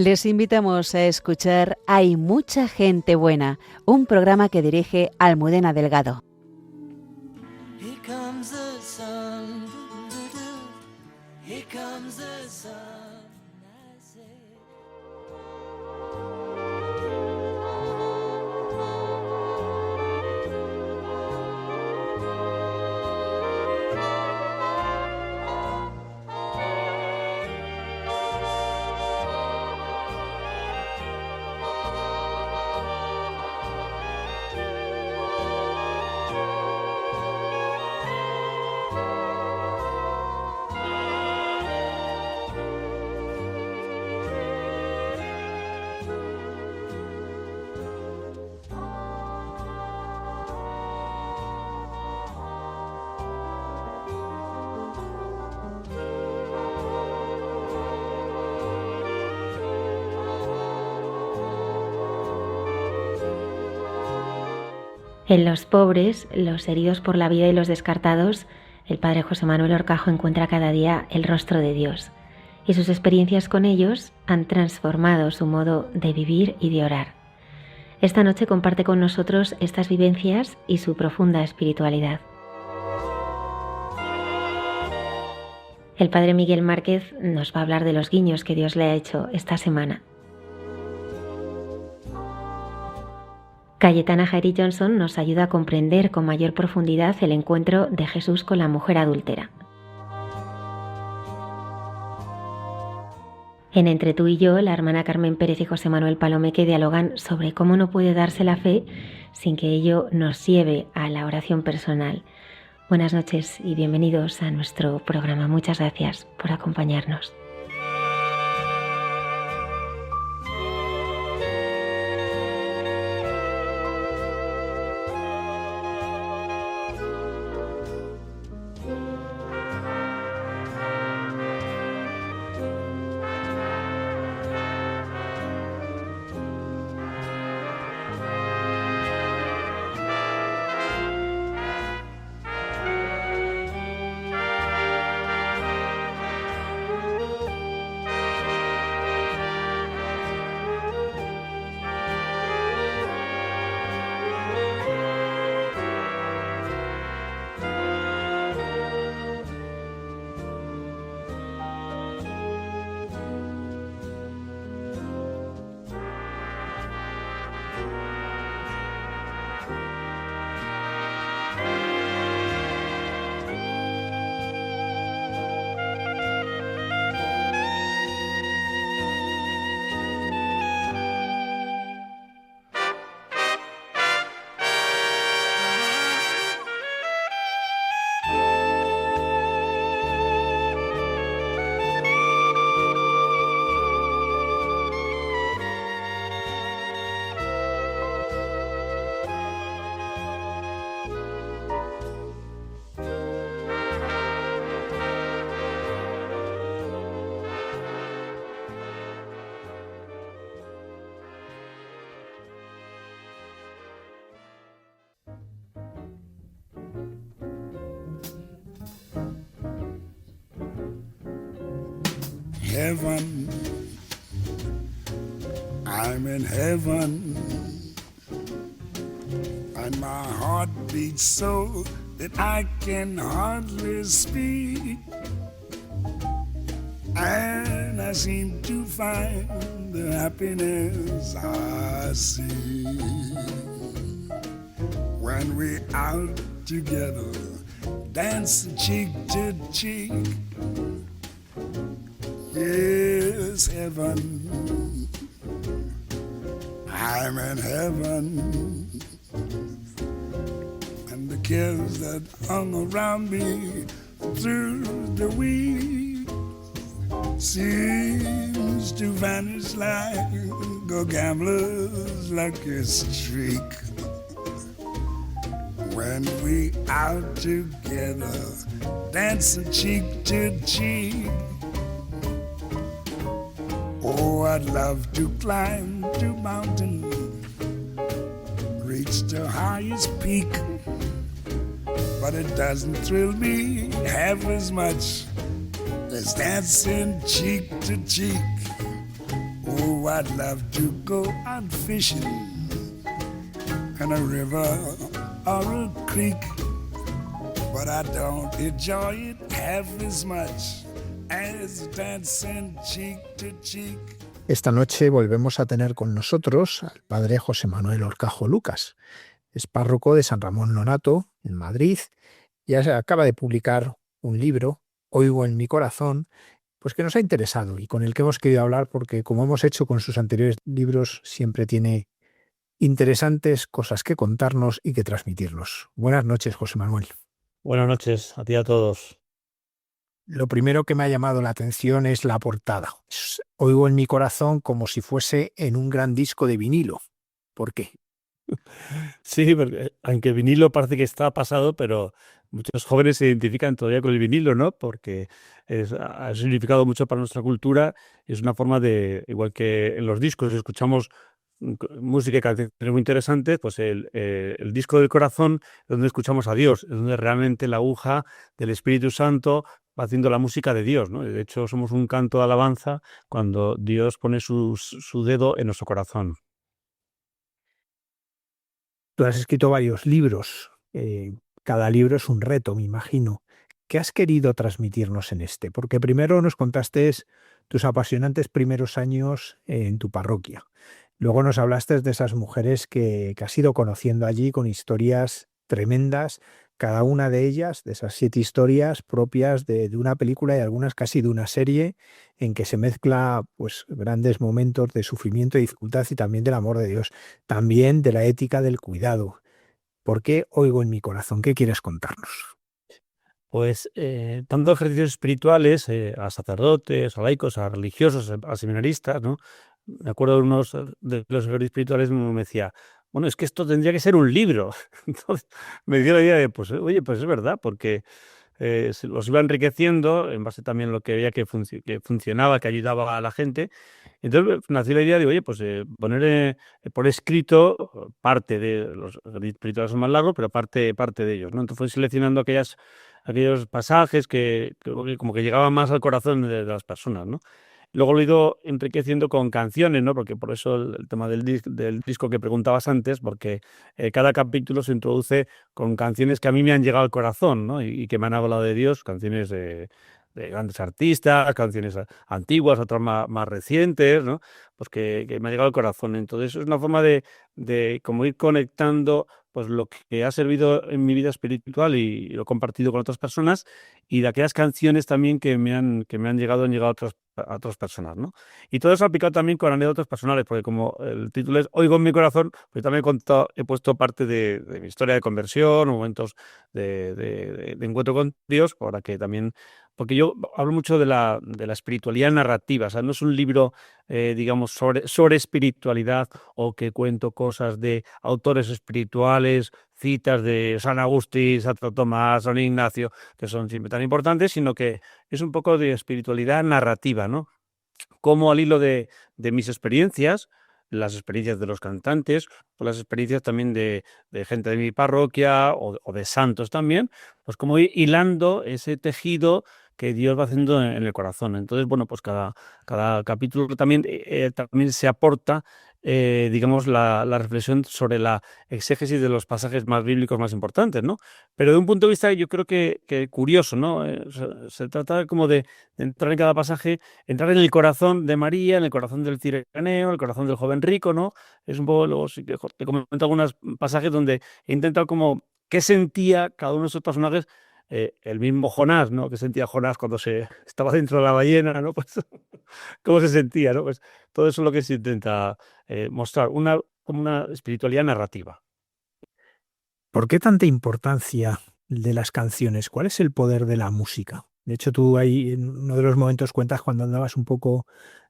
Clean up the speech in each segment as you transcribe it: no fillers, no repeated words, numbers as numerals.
Les invitamos a escuchar Hay mucha gente buena, un programa que dirige Almudena Delgado. Here comes the sun, here comes the sun, I say. En los pobres, los heridos por la vida y los descartados, el padre José Manuel Horcajo encuentra cada día el rostro de Dios, y sus experiencias con ellos han transformado su modo de vivir y de orar. Esta noche comparte con nosotros estas vivencias y su profunda espiritualidad. El padre Miguel Márquez nos va a hablar de los guiños que Dios le ha hecho esta semana. Cayetana Jairi Johnson nos ayuda a comprender con mayor profundidad el encuentro de Jesús con la mujer adúltera. En Entre tú y yo, la hermana Carmen Pérez y José Manuel Palomeque dialogan sobre cómo no puede darse la fe sin que ello nos lleve a la oración personal. Buenas noches y bienvenidos a nuestro programa. Muchas gracias por acompañarnos. Heaven, I'm in heaven, and my heart beats so that I can hardly speak, and I seem to find the happiness I see when we're out together, dancing cheek to cheek. Yes, heaven, I'm in heaven, and the cares that hung around me through the week seems to vanish like a gambler's lucky streak. When we out together, dancing cheek to cheek. Oh, I'd love to climb to mountain, reach the highest peak, but it doesn't thrill me half as much as dancing cheek to cheek. Oh, I'd love to go out fishing in a river or a creek, but I don't enjoy it half as much as dancing cheek to cheek. Esta noche volvemos a tener con nosotros al padre José Manuel Horcajo Lucas. Es párroco de San Ramón Nonnato, en Madrid. Ya se acaba de publicar un libro, Oigo en mi corazón, pues que nos ha interesado y con el que hemos querido hablar porque, como hemos hecho con sus anteriores libros, siempre tiene interesantes cosas que contarnos y que transmitirnos. Buenas noches, José Manuel. Buenas noches a ti y a todos. Lo primero que me ha llamado la atención es la portada. Oigo en mi corazón como si fuese en un gran disco de vinilo. ¿Por qué? Sí, porque aunque el vinilo parece que está pasado, pero muchos jóvenes se identifican todavía con el vinilo, ¿no? Porque ha significado mucho para nuestra cultura. Es una forma de, igual que en los discos, escuchamos música y canciones muy interesantes, pues el disco del corazón es donde escuchamos a Dios, es donde realmente la aguja del Espíritu Santo va haciendo la música de Dios, ¿no? De hecho, somos un canto de alabanza cuando Dios pone su dedo en nuestro corazón. Tú has escrito varios libros. Cada libro es un reto, me imagino. ¿Qué has querido transmitirnos en este? Porque primero nos contaste tus apasionantes primeros años en tu parroquia. Luego nos hablaste de esas mujeres que has ido conociendo allí con historias tremendas, cada una de ellas, de esas 7 historias propias de una película y algunas casi de una serie, en que se mezcla pues grandes momentos de sufrimiento y dificultad y también del amor de Dios, también de la ética del cuidado. ¿Por qué oigo en mi corazón? ¿Qué quieres contarnos? Pues dando ejercicios espirituales a sacerdotes, a laicos, a religiosos, a seminaristas, ¿no? Me acuerdo de unos de los ejercicios espirituales me decía, bueno, es que esto tendría que ser un libro. Entonces me dio la idea de, pues oye, pues es verdad, porque se los iba enriqueciendo en base también a lo que veía que funcionaba, que ayudaba a la gente. Entonces nació la idea de, oye, pues poner por escrito parte de los ejercicios espirituales son más largos, pero parte de ellos, ¿no? Entonces fui seleccionando aquellos pasajes que como que llegaban más al corazón de las personas, ¿no? Luego lo he ido enriqueciendo con canciones, ¿no? Porque por eso el tema del disco que preguntabas antes, porque cada capítulo se introduce con canciones que a mí me han llegado al corazón, ¿no? Y que me han hablado de Dios, canciones de grandes artistas, canciones antiguas, otras más recientes, ¿no? Pues que me ha llegado al corazón. Entonces es una forma de como ir conectando pues lo que ha servido en mi vida espiritual y lo he compartido con otras personas, y de aquellas canciones también que me han llegado, a otras personas, ¿no? Y todo eso aplicado también con anécdotas personales, porque como el título es Oigo en mi corazón, pues también he puesto parte de mi historia de conversión, momentos de encuentro con Dios, para que también, porque yo hablo mucho de la espiritualidad narrativa, o sea, no es un libro, digamos, sobre espiritualidad, o que cuento cosas de autores espirituales, citas de San Agustín, Santo Tomás, San Ignacio, que son siempre tan importantes, sino que es un poco de espiritualidad narrativa, ¿no? Como al hilo de mis experiencias, las experiencias de los cantantes, o las experiencias también de gente de mi parroquia o de santos también, pues como ir hilando ese tejido que Dios va haciendo en el corazón. Entonces, bueno, pues cada capítulo también se aporta, digamos, la reflexión sobre la exégesis de los pasajes más bíblicos más importantes, ¿no? Pero de un punto de vista yo creo que curioso, ¿no? Se trata como de entrar en cada pasaje, entrar en el corazón de María, en el corazón del cireneo, en el corazón del joven rico, ¿no? Es un poco, luego sí que te comento algunos pasajes donde he intentado como qué sentía cada uno de esos personajes, el mismo Jonás, ¿no? ¿Qué sentía Jonás cuando estaba dentro de la ballena, ¿no? Pues cómo se sentía, ¿no? Pues todo eso es lo que se intenta mostrar, como una espiritualidad narrativa. ¿Por qué tanta importancia de las canciones? ¿Cuál es el poder de la música? De hecho, tú ahí en uno de los momentos cuentas cuando andabas un poco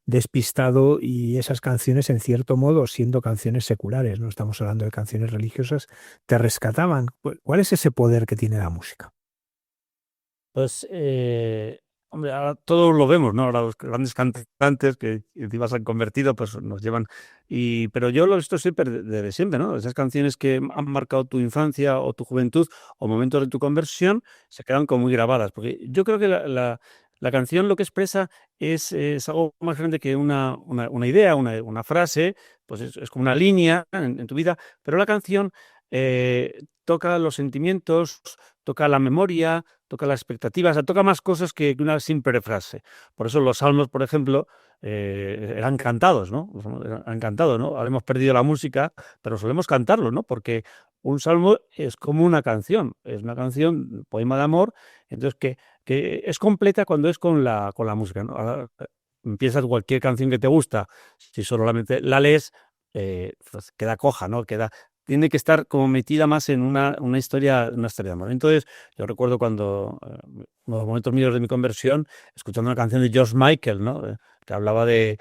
despistado y esas canciones, en cierto modo, siendo canciones seculares, no estamos hablando de canciones religiosas, te rescataban. ¿Cuál es ese poder que tiene la música? Pues, hombre, ahora todos lo vemos, ¿no? Ahora los grandes cantantes que encima se han convertido, pues nos llevan. Pero yo lo he visto siempre desde siempre, ¿no? Esas canciones que han marcado tu infancia o tu juventud o momentos de tu conversión se quedan como muy grabadas. Porque yo creo que La canción lo que expresa es algo más grande que una idea, una frase, pues es como una línea en tu vida, pero la canción toca los sentimientos, toca la memoria, toca las expectativas, o sea, toca más cosas que una simple frase. Por eso los salmos, por ejemplo, eran cantados, ¿no? Han cantado, ¿no? Ahora hemos perdido la música, pero solemos cantarlo, ¿no? Porque un salmo es como una canción, es una canción, un poema de amor, entonces que es completa cuando es con la música, ¿no? Ahora, empiezas cualquier canción que te gusta, si solamente la lees, pues queda coja, ¿no? Tiene que estar como metida más en una historia de amor. Entonces, yo recuerdo cuando, en los momentos míos de mi conversión, escuchando una canción de George Michael, ¿no? Que hablaba de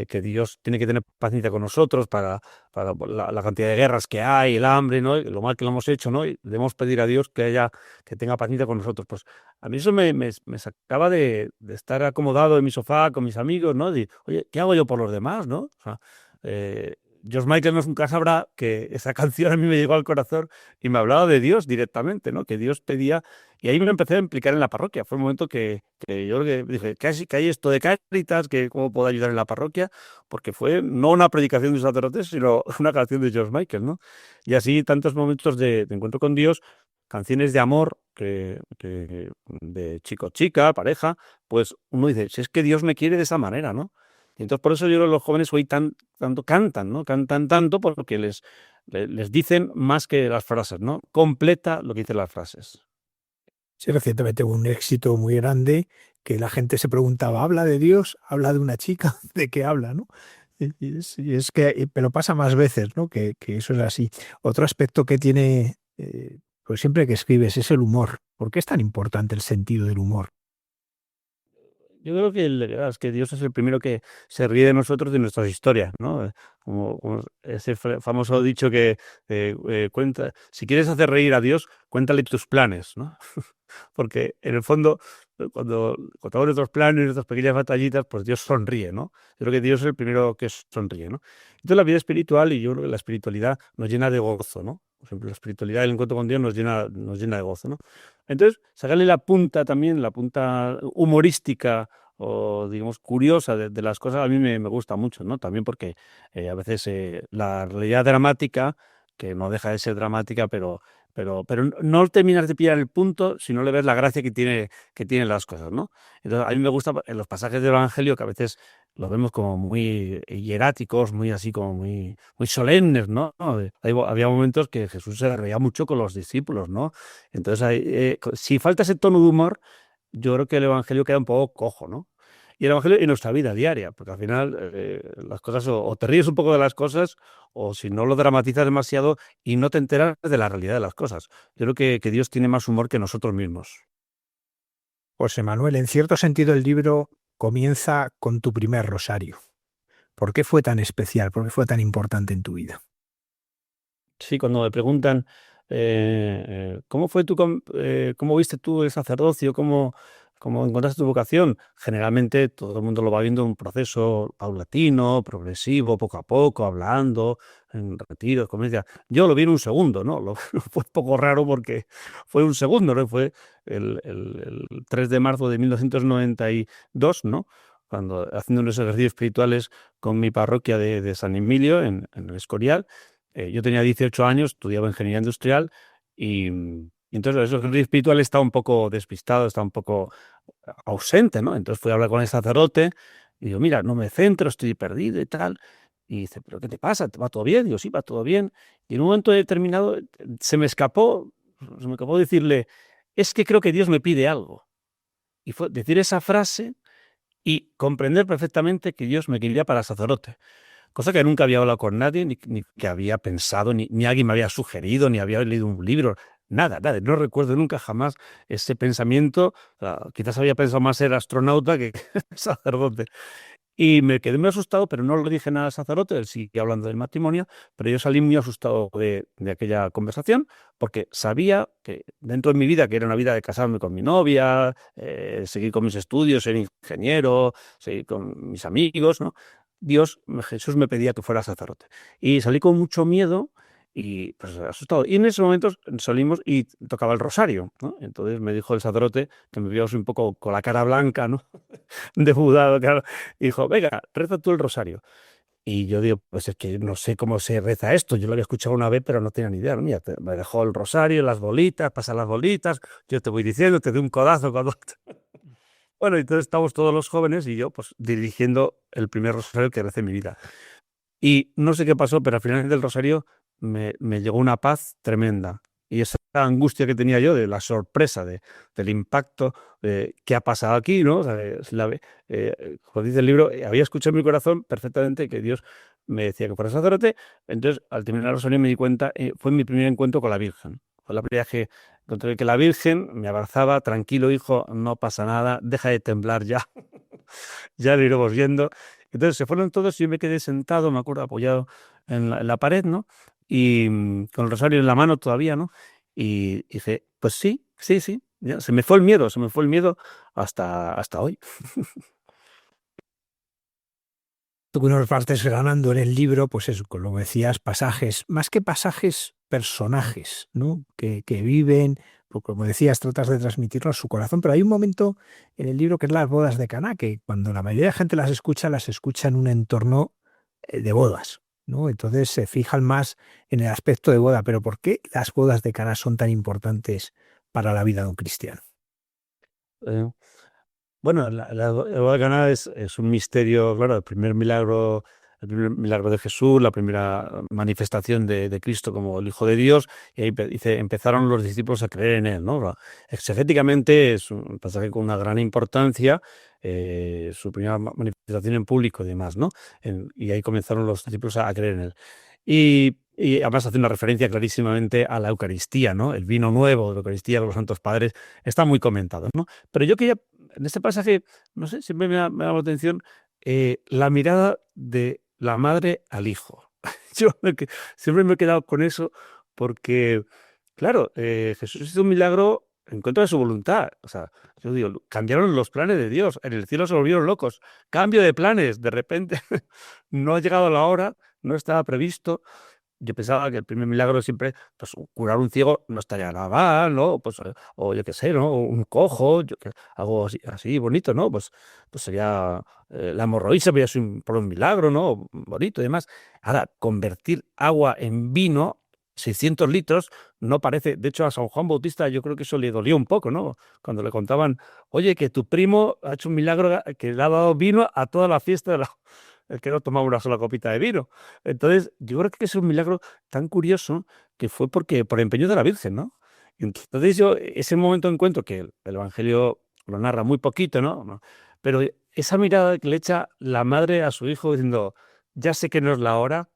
que Dios tiene que tener paciencia con nosotros para la cantidad de guerras que hay, el hambre, ¿no? Y lo mal que lo hemos hecho, ¿no? Y debemos pedir a Dios que tenga paciencia con nosotros. Pues a mí eso me sacaba de estar acomodado en mi sofá con mis amigos, ¿no? De, oye, ¿qué hago yo por los demás, no? O sea, George Michael no es un sabrá que esa canción a mí me llegó al corazón y me hablaba de Dios directamente, ¿no? Que Dios pedía, y ahí me empecé a implicar en la parroquia. Fue un momento que yo dije, ¿qué hay esto de Cáritas? ¿Cómo puedo ayudar en la parroquia? Porque fue no una predicación de un sacerdote, sino una canción de George Michael, ¿no? Y así tantos momentos de encuentro con Dios, canciones de amor, de chico-chica, pareja, pues uno dice, si es que Dios me quiere de esa manera, ¿no? Y entonces por eso yo creo que los jóvenes hoy tanto cantan, ¿no? Cantan tanto porque les dicen más que las frases, ¿no? Completa lo que dicen las frases. Sí, recientemente hubo un éxito muy grande que la gente se preguntaba, ¿habla de Dios? ¿Habla de una chica? ¿De qué habla, no? Y es que, pero pasa más veces, ¿no? Que eso es así. Otro aspecto que tiene, pues siempre que escribes, es el humor. ¿Por qué es tan importante el sentido del humor? Yo creo que es que Dios es el primero que se ríe de nosotros, de nuestras historias, ¿no? Como ese famoso dicho que cuenta, si quieres hacer reír a Dios, cuéntale tus planes, ¿no? Porque en el fondo, cuando contamos nuestros planes, nuestras pequeñas batallitas, pues Dios sonríe, ¿no? Yo creo que Dios es el primero que sonríe, ¿no? Entonces la vida espiritual, y yo creo que la espiritualidad nos llena de gozo, ¿no? Por ejemplo, la espiritualidad, el encuentro con Dios nos llena de gozo, ¿no? Entonces, sacarle la punta también, la punta humorística o, digamos, curiosa de las cosas, a mí me gusta mucho, ¿no? También porque a veces la realidad dramática, que no deja de ser dramática, pero no terminas de pillar el punto si no le ves la gracia que tienen las cosas, ¿no? Entonces, a mí me gusta en los pasajes del Evangelio que a veces los vemos como muy hieráticos, muy así, como muy solemnes, ¿no? Había momentos que Jesús se reía mucho con los discípulos, ¿no? Entonces, si falta ese tono de humor, yo creo que el Evangelio queda un poco cojo, ¿no? Y el Evangelio en nuestra vida diaria, porque al final las cosas o te ríes un poco de las cosas o si no lo dramatizas demasiado y no te enteras de la realidad de las cosas. Yo creo que Dios tiene más humor que nosotros mismos. José Manuel, en cierto sentido el libro comienza con tu primer rosario. ¿Por qué fue tan especial? ¿Por qué fue tan importante en tu vida? Sí, cuando me preguntan, ¿cómo fue cómo viste tú el sacerdocio? ¿Cómo encontraste tu vocación? Generalmente todo el mundo lo va viendo en un proceso paulatino, progresivo, poco a poco, hablando, en retiros, comedia. Yo lo vi en un segundo, ¿no? Fue un poco raro porque fue un segundo, ¿no? Fue el 3 de marzo de 1992, ¿no? Cuando haciendo unos ejercicios espirituales con mi parroquia de San Emilio en el Escorial. Yo tenía 18 años, estudiaba ingeniería industrial y entonces eso, el espiritual estaba un poco despistado, estaba un poco ausente, ¿no? Entonces fui a hablar con el sacerdote y digo, mira, no me centro, estoy perdido y tal. Y dice, ¿pero qué te pasa? ¿Va todo bien? Digo, sí, va todo bien. Y en un momento determinado se me escapó decirle, es que creo que Dios me pide algo. Y fue decir esa frase y comprender perfectamente que Dios me quería para sacerdote. Cosa que nunca había hablado con nadie, ni que había pensado, ni alguien me había sugerido, ni había leído un libro, nada. No recuerdo nunca jamás ese pensamiento. Quizás había pensado más ser astronauta que sacerdote. Y me quedé muy asustado, pero no le dije nada al sacerdote, él sigue hablando del matrimonio, pero yo salí muy asustado de aquella conversación, porque sabía que dentro de mi vida, que era una vida de casarme con mi novia, seguir con mis estudios, ser ingeniero, seguir con mis amigos, ¿no? Jesús me pedía que fuera sacerdote. Y salí con mucho miedo y pues asustado. Y en ese momento salimos y tocaba el rosario, ¿no? Entonces me dijo el sacerdote, que me vio así un poco con la cara blanca, ¿no? Defudado, claro, y dijo, venga, reza tú el rosario. Y yo digo, pues es que no sé cómo se reza esto. Yo lo había escuchado una vez, pero no tenía ni idea. ¿No? Mira, me dejó el rosario, las bolitas, pasa las bolitas. Yo te voy diciendo, te doy un codazo cuando... Bueno, entonces estamos todos los jóvenes y yo, pues, dirigiendo el primer rosario que recé en mi vida. Y no sé qué pasó, pero al final del rosario me llegó una paz tremenda. Y esa angustia que tenía yo de la sorpresa, del impacto, de qué ha pasado aquí, ¿no? O sea, como dice el libro, había escuchado en mi corazón perfectamente que Dios me decía que fuera sacerdote. Entonces, al terminar el rosario me di cuenta, fue mi primer encuentro con la Virgen. Fue la primera vez que encontré que la Virgen me abrazaba, tranquilo, hijo, no pasa nada, deja de temblar ya, ya lo iremos viendo. Entonces se fueron todos y yo me quedé sentado, me acuerdo, apoyado en la pared, ¿no? Y con el rosario en la mano todavía, ¿no? Y dije, pues sí, sí, sí. Ya, se me fue el miedo hasta hoy. Tú que nos vas desgranando en el libro, pues eso, como decías, pasajes, más que pasajes, personajes, ¿no? Que viven, pues como decías, tratas de transmitirnos su corazón, pero hay un momento en el libro que es las bodas de Caná, que cuando la mayoría de gente las escucha en un entorno de bodas, ¿no? Entonces se fijan más en el aspecto de boda, pero ¿por qué las bodas de Caná son tan importantes para la vida de un cristiano? Eh, Bueno, la boda de Caná es un misterio, claro, el primer milagro de Jesús, la primera manifestación de Cristo como el Hijo de Dios, y ahí dice, empezaron los discípulos a creer en él, ¿no? Exegéticamente es un pasaje con una gran importancia, su primera manifestación en público y demás, ¿no? Y ahí comenzaron los discípulos a creer en él. Y además hace una referencia clarísimamente a la Eucaristía, ¿no? El vino nuevo de la Eucaristía de los Santos Padres está muy comentado, ¿no? Pero yo quería, en este pasaje, no sé, siempre me ha dado la atención la mirada de la madre al hijo. Siempre me he quedado con eso porque, claro, Jesús hizo un milagro en contra de su voluntad. O sea, yo digo, cambiaron los planes de Dios. En el cielo se volvieron locos. Cambio de planes. De repente no ha llegado la hora, no estaba previsto. Yo pensaba que el primer milagro siempre, pues curar un ciego no estaría nada mal, ¿no? Pues, o yo qué sé, ¿no? Un cojo, algo así bonito, ¿no? Pues sería la hemorroides, sería por un milagro, ¿no? Bonito y demás. Ahora, convertir agua en vino, 600 litros, no parece. De hecho, a San Juan Bautista yo creo que eso le dolió un poco, ¿no? Cuando le contaban, oye, que tu primo ha hecho un milagro que le ha dado vino a toda la fiesta de el que no tomaba una sola copita de vino. Entonces, yo creo que es un milagro tan curioso que fue por empeño de la Virgen, ¿no? Y entonces ese momento de encuentro que el Evangelio lo narra muy poquito, ¿no? Pero esa mirada que le echa la madre a su hijo diciendo, ya sé que no es la hora,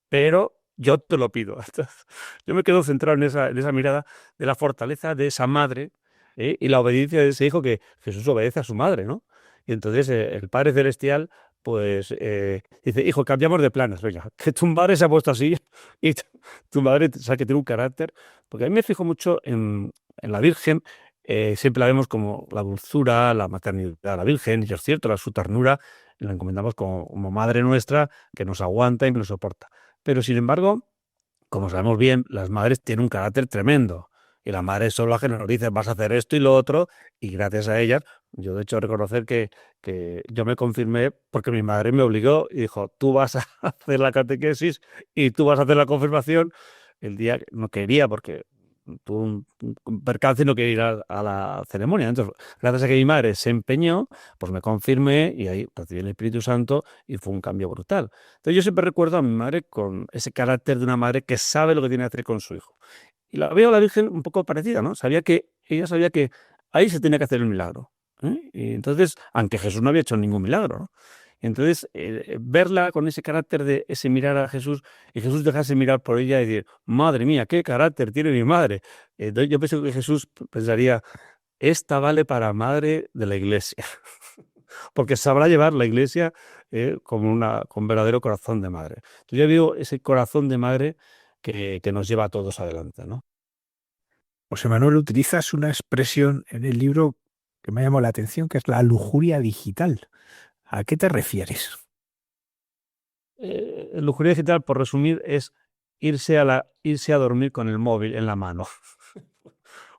pero yo te lo pido. Entonces, yo me quedo centrado en esa mirada de la fortaleza de esa madre, y la obediencia de ese hijo que Jesús obedece a su madre, ¿no? Y entonces el Padre Celestial pues dice, hijo, cambiamos de planes, venga, que tu madre se ha puesto así y tu madre sabe que tiene un carácter, porque a mí me fijo mucho en la Virgen, siempre la vemos como la dulzura, la maternidad de la Virgen, y es cierto, su ternura la encomendamos como madre nuestra que nos aguanta y nos soporta. Pero sin embargo, como sabemos bien, las madres tienen un carácter tremendo. Y la madre son las que nos dicen, vas a hacer esto y lo otro, y gracias a ellas, yo de hecho reconocer que yo me confirmé porque mi madre me obligó y dijo, tú vas a hacer la catequesis y tú vas a hacer la confirmación. El día que no quería porque tuvo un percance y no quería ir a la ceremonia. Entonces, gracias a que mi madre se empeñó, pues me confirmé y ahí recibí el Espíritu Santo y fue un cambio brutal. Entonces yo siempre recuerdo a mi madre con ese carácter de una madre que sabe lo que tiene que hacer con su hijo. Y la veo a la Virgen un poco parecida, ¿no? Ella sabía que ahí se tenía que hacer el milagro, ¿eh? Y entonces, aunque Jesús no había hecho ningún milagro, ¿no? Y entonces, verla con ese carácter de ese mirar a Jesús y Jesús dejarse mirar por ella y decir, madre mía, qué carácter tiene mi madre. Entonces, yo pienso que Jesús pensaría, esta vale para madre de la iglesia, porque sabrá llevar la iglesia con verdadero corazón de madre. Entonces, yo veo ese corazón de madre que nos lleva a todos adelante, ¿no? José Manuel, utilizas una expresión en el libro que me ha llamado la atención, que es la lujuria digital. ¿A qué te refieres? Lujuria digital, por resumir, es irse a dormir con el móvil en la mano.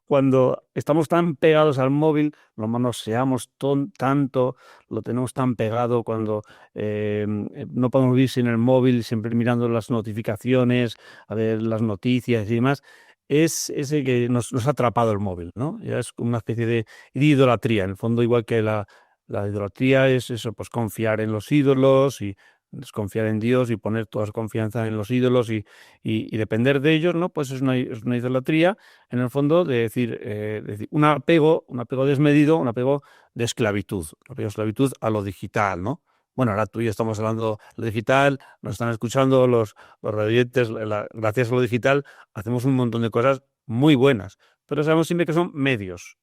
Cuando estamos tan pegados al móvil, lo manoseamos tanto, lo tenemos tan pegado cuando no podemos vivir sin el móvil, siempre mirando las notificaciones, a ver las noticias y demás, es ese que nos ha atrapado el móvil, ¿no? Ya es como una especie de idolatría, en el fondo, igual que la idolatría es eso, pues confiar en los ídolos y desconfiar en Dios y poner toda su confianza en los ídolos y depender de ellos, ¿no? Pues es una idolatría, en el fondo, de decir un apego desmedido, un apego de esclavitud, a lo digital, ¿no? Bueno, ahora tú y yo estamos hablando de lo digital, nos están escuchando los radioyentes, gracias a lo digital hacemos un montón de cosas muy buenas, pero sabemos siempre que son medios,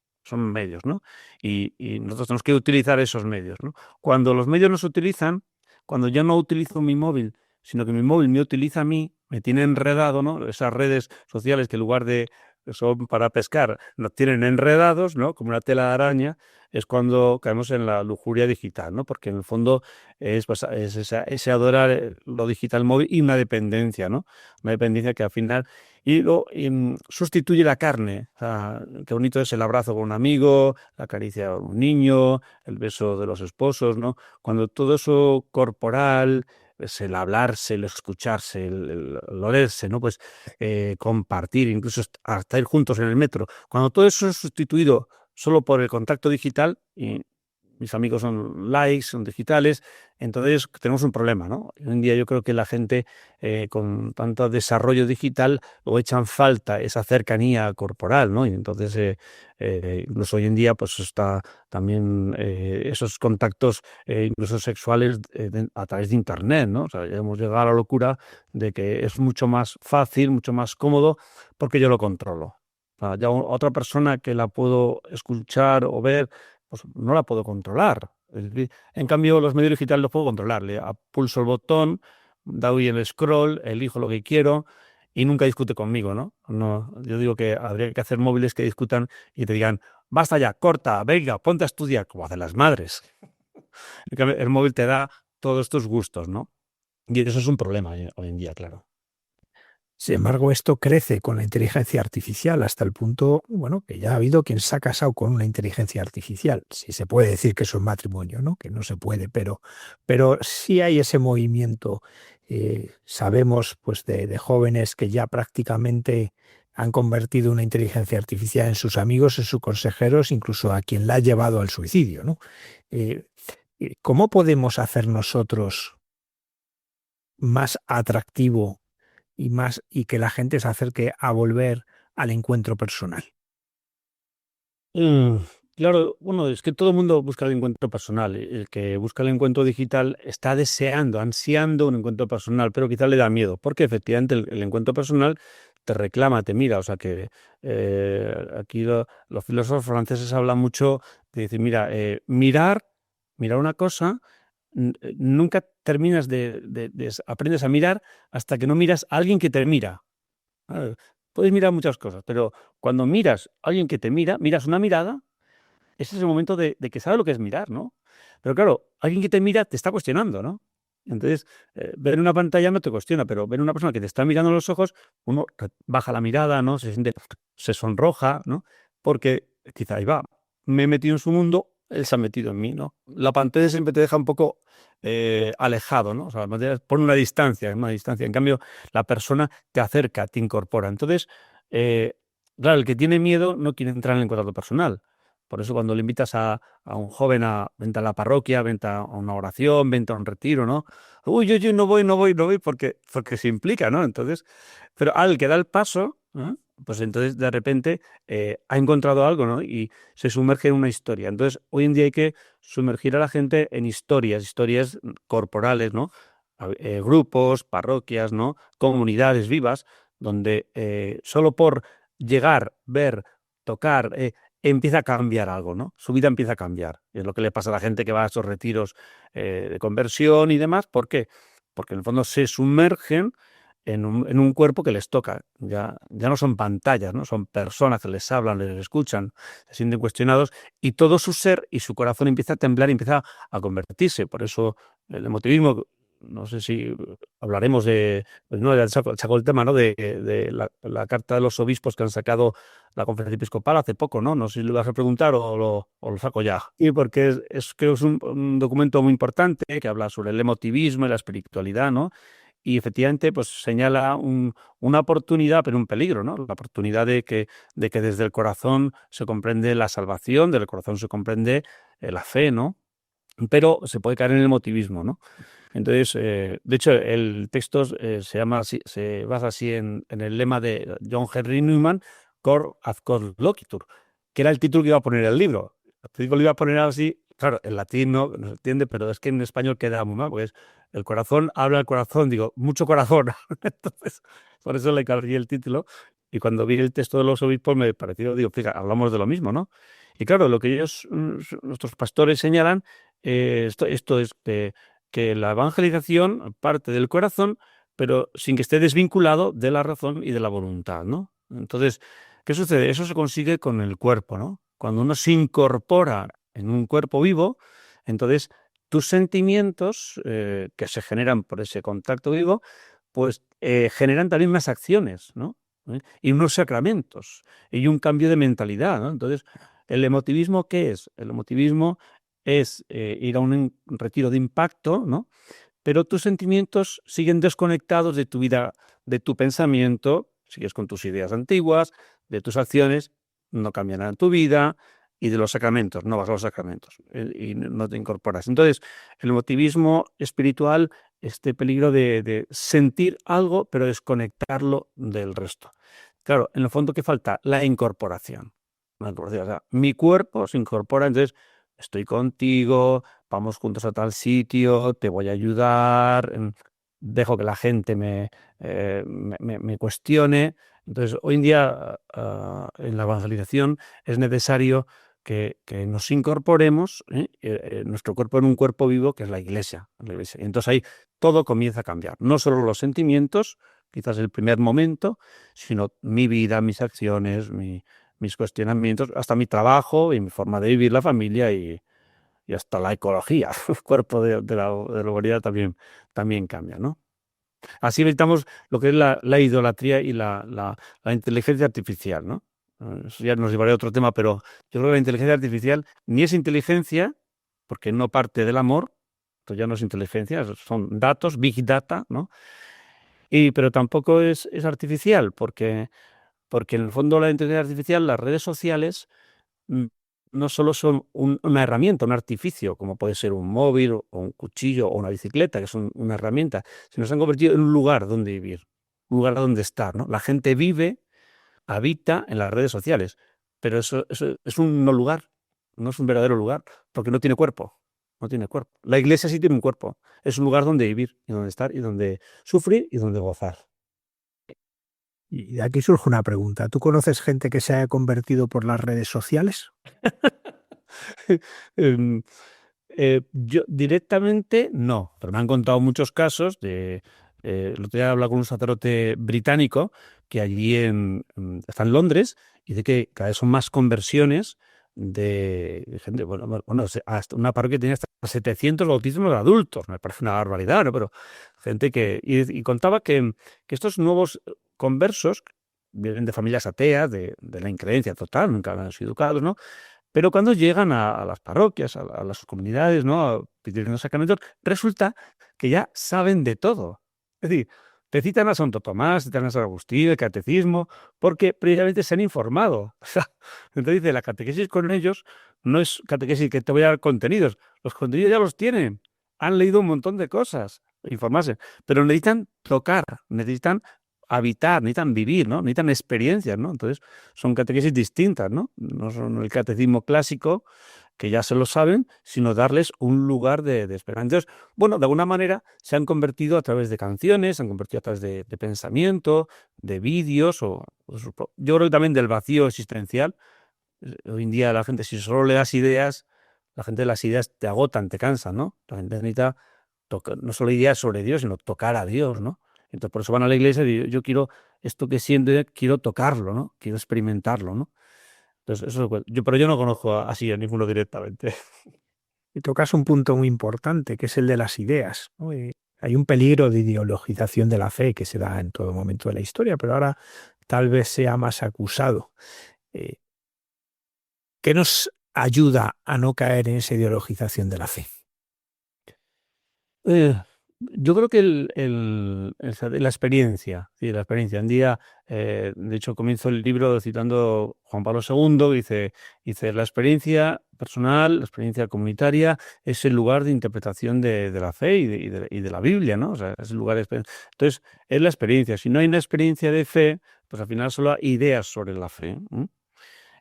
¿no? Y nosotros tenemos que utilizar esos medios, ¿no? Cuando los medios no se utilizan, cuando yo no utilizo mi móvil, sino que mi móvil me utiliza a mí, me tiene enredado, ¿no? Esas redes sociales que en lugar de son para pescar, nos tienen enredados, ¿no? Como una tela de araña, es cuando caemos en la lujuria digital, ¿no? Porque en el fondo pues, ese adorar lo digital móvil y una dependencia, ¿no? Una dependencia que al final sustituye la carne. O sea, qué bonito es el abrazo con un amigo, la caricia con un niño, el beso de los esposos, ¿no? Cuando todo eso corporal, es el hablarse, el escucharse, el olerse, ¿no? Pues compartir, incluso hasta ir juntos en el metro. Cuando todo eso es sustituido solo por el contacto digital, y mis amigos son likes, son digitales, entonces tenemos un problema, ¿no? Hoy en día yo creo que la gente con tanto desarrollo digital lo echan falta esa cercanía corporal, ¿no? Y entonces incluso hoy en día pues está también esos contactos incluso sexuales a través de internet, ¿no? O sea, ya hemos llegado a la locura de que es mucho más fácil, mucho más cómodo porque yo lo controlo. O sea, ya otra persona que la puedo escuchar o ver, pues no la puedo controlar. Es decir, en cambio, los medios digitales los puedo controlar. Le pulso el botón, doy el scroll, elijo lo que quiero y nunca discute conmigo, ¿no? No, yo digo que habría que hacer móviles que discutan y te digan, basta ya, corta, venga, ponte a estudiar, como hacen las madres. En cambio, el móvil te da todos estos gustos, ¿no? Y eso es un problema hoy en día, claro. Sin embargo, esto crece con la inteligencia artificial hasta el punto, bueno, que ya ha habido quien se ha casado con una inteligencia artificial. Si se puede decir que eso es matrimonio, ¿no? Que no se puede, pero sí hay ese movimiento. Sabemos, pues, de jóvenes que ya prácticamente han convertido una inteligencia artificial en sus amigos, en sus consejeros, incluso a quien la ha llevado al suicidio, ¿no? ¿Cómo podemos hacer nosotros más atractivo y que la gente se acerque a volver al encuentro personal? Mm, Claro, bueno, es que todo el mundo busca el encuentro personal. El que busca el encuentro digital está deseando, ansiando un encuentro personal, pero quizás le da miedo, porque efectivamente el encuentro personal te reclama, te mira. O sea que aquí los filósofos franceses hablan mucho de decir, mira, mirar una cosa, nunca terminas aprendes a mirar hasta que no miras a alguien que te mira. Puedes mirar muchas cosas, pero cuando miras a alguien que te mira, miras una mirada, ese es el momento de que sabes lo que es mirar, ¿no? Pero claro, alguien que te mira te está cuestionando, ¿no? Entonces, ver una pantalla no te cuestiona, pero ver una persona que te está mirando a los ojos, uno baja la mirada, ¿no? Se sonroja, ¿no? Porque quizá ahí va, me he metido en su mundo, él se ha metido en mí, ¿no? La pantalla siempre te deja un poco alejado, ¿no? O sea, la pantalla pone una distancia. En cambio, la persona te acerca, te incorpora. Entonces, claro, el que tiene miedo no quiere entrar en el contacto personal. Por eso cuando le invitas a un joven vente a la parroquia, vente a una oración, vente a un retiro, ¿no? Uy, yo no voy porque se implica, ¿no? Entonces, pero al que da el paso, pues entonces de repente ha encontrado algo, ¿no? Y se sumerge en una historia. Entonces, hoy en día hay que sumergir a la gente en historias corporales, ¿no? Grupos, parroquias, ¿no? Comunidades vivas, donde solo por llegar, ver, tocar, empieza a cambiar algo, ¿no? Su vida empieza a cambiar. Y es lo que le pasa a la gente que va a esos retiros de conversión y demás. ¿Por qué? Porque en el fondo se sumergen en un cuerpo que les toca. Ya no son pantallas, ¿no? Son personas que les hablan, les escuchan, se sienten cuestionados y todo su ser y su corazón empieza a temblar y empieza a convertirse. Por eso el emotivismo no sé si hablaremos de, pues no, ya saco el tema, ¿no? De la carta de los obispos que han sacado la Conferencia Episcopal hace poco, ¿no? No sé si lo vas a preguntar o lo saco ya. Y porque creo que es un documento muy importante que habla sobre el emotivismo y la espiritualidad, ¿no? Y efectivamente, pues señala una oportunidad, pero un peligro, ¿no? La oportunidad de que desde el corazón se comprende la salvación, del corazón se comprende la fe, ¿no? Pero se puede caer en el emotivismo, ¿no? Entonces, de hecho, el texto se basa así en el lema de John Henry Newman, Cor ad cor loquitur, que era el título que iba a poner el libro. El título lo iba a poner así, claro, en latín no se entiende, pero es que en español queda muy mal, porque es el corazón habla el corazón, digo, mucho corazón. Entonces, por eso le cambié el título. Y cuando vi el texto de los obispos me pareció, digo, fíjate, hablamos de lo mismo, ¿no? Y claro, lo que nuestros pastores señalan, esto es que la evangelización parte del corazón, pero sin que esté desvinculado de la razón y de la voluntad, ¿no? Entonces, ¿qué sucede? Eso se consigue con el cuerpo, ¿no? Cuando uno se incorpora en un cuerpo vivo, entonces tus sentimientos que se generan por ese contacto vivo, pues generan también unas acciones, ¿no? Y unos sacramentos y un cambio de mentalidad, ¿no? Entonces, ¿el emotivismo qué es? El emotivismo es ir a un retiro de impacto, ¿no? Pero tus sentimientos siguen desconectados de tu vida, de tu pensamiento, sigues con tus ideas antiguas, de tus acciones, no cambiarán tu vida, y de los sacramentos, no vas a los sacramentos y no te incorporas. Entonces, el emotivismo espiritual, este peligro de sentir algo, pero desconectarlo del resto. Claro, en el fondo, ¿qué falta? La incorporación. La incorporación. O sea, mi cuerpo se incorpora, entonces estoy contigo, vamos juntos a tal sitio, te voy a ayudar, dejo que la gente me cuestione. Entonces, hoy en día, en la evangelización es necesario que nos incorporemos, nuestro cuerpo en un cuerpo vivo que es la Iglesia. Y entonces ahí todo comienza a cambiar. No solo los sentimientos, quizás el primer momento, sino mi vida, mis acciones, mis cuestionamientos, hasta mi trabajo y mi forma de vivir la familia y hasta la ecología, el cuerpo de la humanidad también cambia, ¿no? Así evitamos lo que es la idolatría y la inteligencia artificial, ¿no? Eso ya nos llevaré a otro tema, pero yo creo que la inteligencia artificial ni es inteligencia, porque no parte del amor, esto ya no es inteligencia, son datos, big data, ¿no? Pero tampoco es artificial, porque en el fondo la inteligencia artificial, las redes sociales, mm, no solo son una herramienta, un artificio, como puede ser un móvil o un cuchillo o una bicicleta, que son una herramienta, sino se han convertido en un lugar donde vivir, un lugar donde estar, ¿no? La gente vive, habita en las redes sociales, pero eso es un no lugar, no es un verdadero lugar, porque no tiene cuerpo, no tiene cuerpo. La iglesia sí tiene un cuerpo, es un lugar donde vivir y donde estar y donde sufrir y donde gozar. Y de aquí surge una pregunta. ¿Tú conoces gente que se haya convertido por las redes sociales? Em, yo directamente no, pero me han contado muchos casos de. El otro día hablaba con un sacerdote británico que allí está en Londres y dice que cada vez son más conversiones de gente, bueno, hasta una parroquia tenía hasta 700 bautismos de adultos, me parece una barbaridad, ¿no? Pero gente y contaba que estos nuevos conversos vienen de familias ateas, de la increencia total, nunca han sido educados, ¿no? Pero cuando llegan a las parroquias, a las comunidades, ¿no? A pedir los sacramentos, resulta que ya saben de todo. Es decir, te citan a Santo Tomás, te citan a San Agustín, el catecismo, porque previamente se han informado. O sea, entonces dice, la catequesis con ellos no es catequesis que te voy a dar contenidos. Los contenidos ya los tienen. Han leído un montón de cosas, informarse, pero necesitan tocar, necesitan habitar, necesitan vivir, ¿no? Necesitan experiencias, ¿no? Entonces, son catequesis distintas, ¿no? No son el catecismo clásico, que ya se lo saben, sino darles un lugar de esperanza. Entonces, bueno, de alguna manera se han convertido a través de canciones, se han convertido a través de pensamiento, de vídeos, yo creo que también del vacío existencial. Hoy en día la gente, si solo le das ideas, la gente de las ideas te agotan, te cansan, ¿no? La gente necesita no solo ideas sobre Dios, sino tocar a Dios, ¿no? Entonces, por eso van a la iglesia y yo quiero esto que siento, quiero tocarlo, ¿no? Quiero experimentarlo, ¿no? Entonces, pero yo no conozco así a ninguno directamente. Y tocas un punto muy importante, que es el de las ideas, ¿no? Hay un peligro de ideologización de la fe que se da en todo momento de la historia, pero ahora tal vez sea más acusado. Eh, ¿Qué nos ayuda a no caer en esa ideologización de la fe? Eh, yo creo que la experiencia, sí, la experiencia. Un día, de hecho, comienzo el libro citando Juan Pablo II, dice, la experiencia personal, la experiencia comunitaria es el lugar de interpretación de la fe y de la Biblia, ¿no? O sea, es el lugar de entonces, es la experiencia. Si no hay una experiencia de fe, pues al final solo hay ideas sobre la fe. O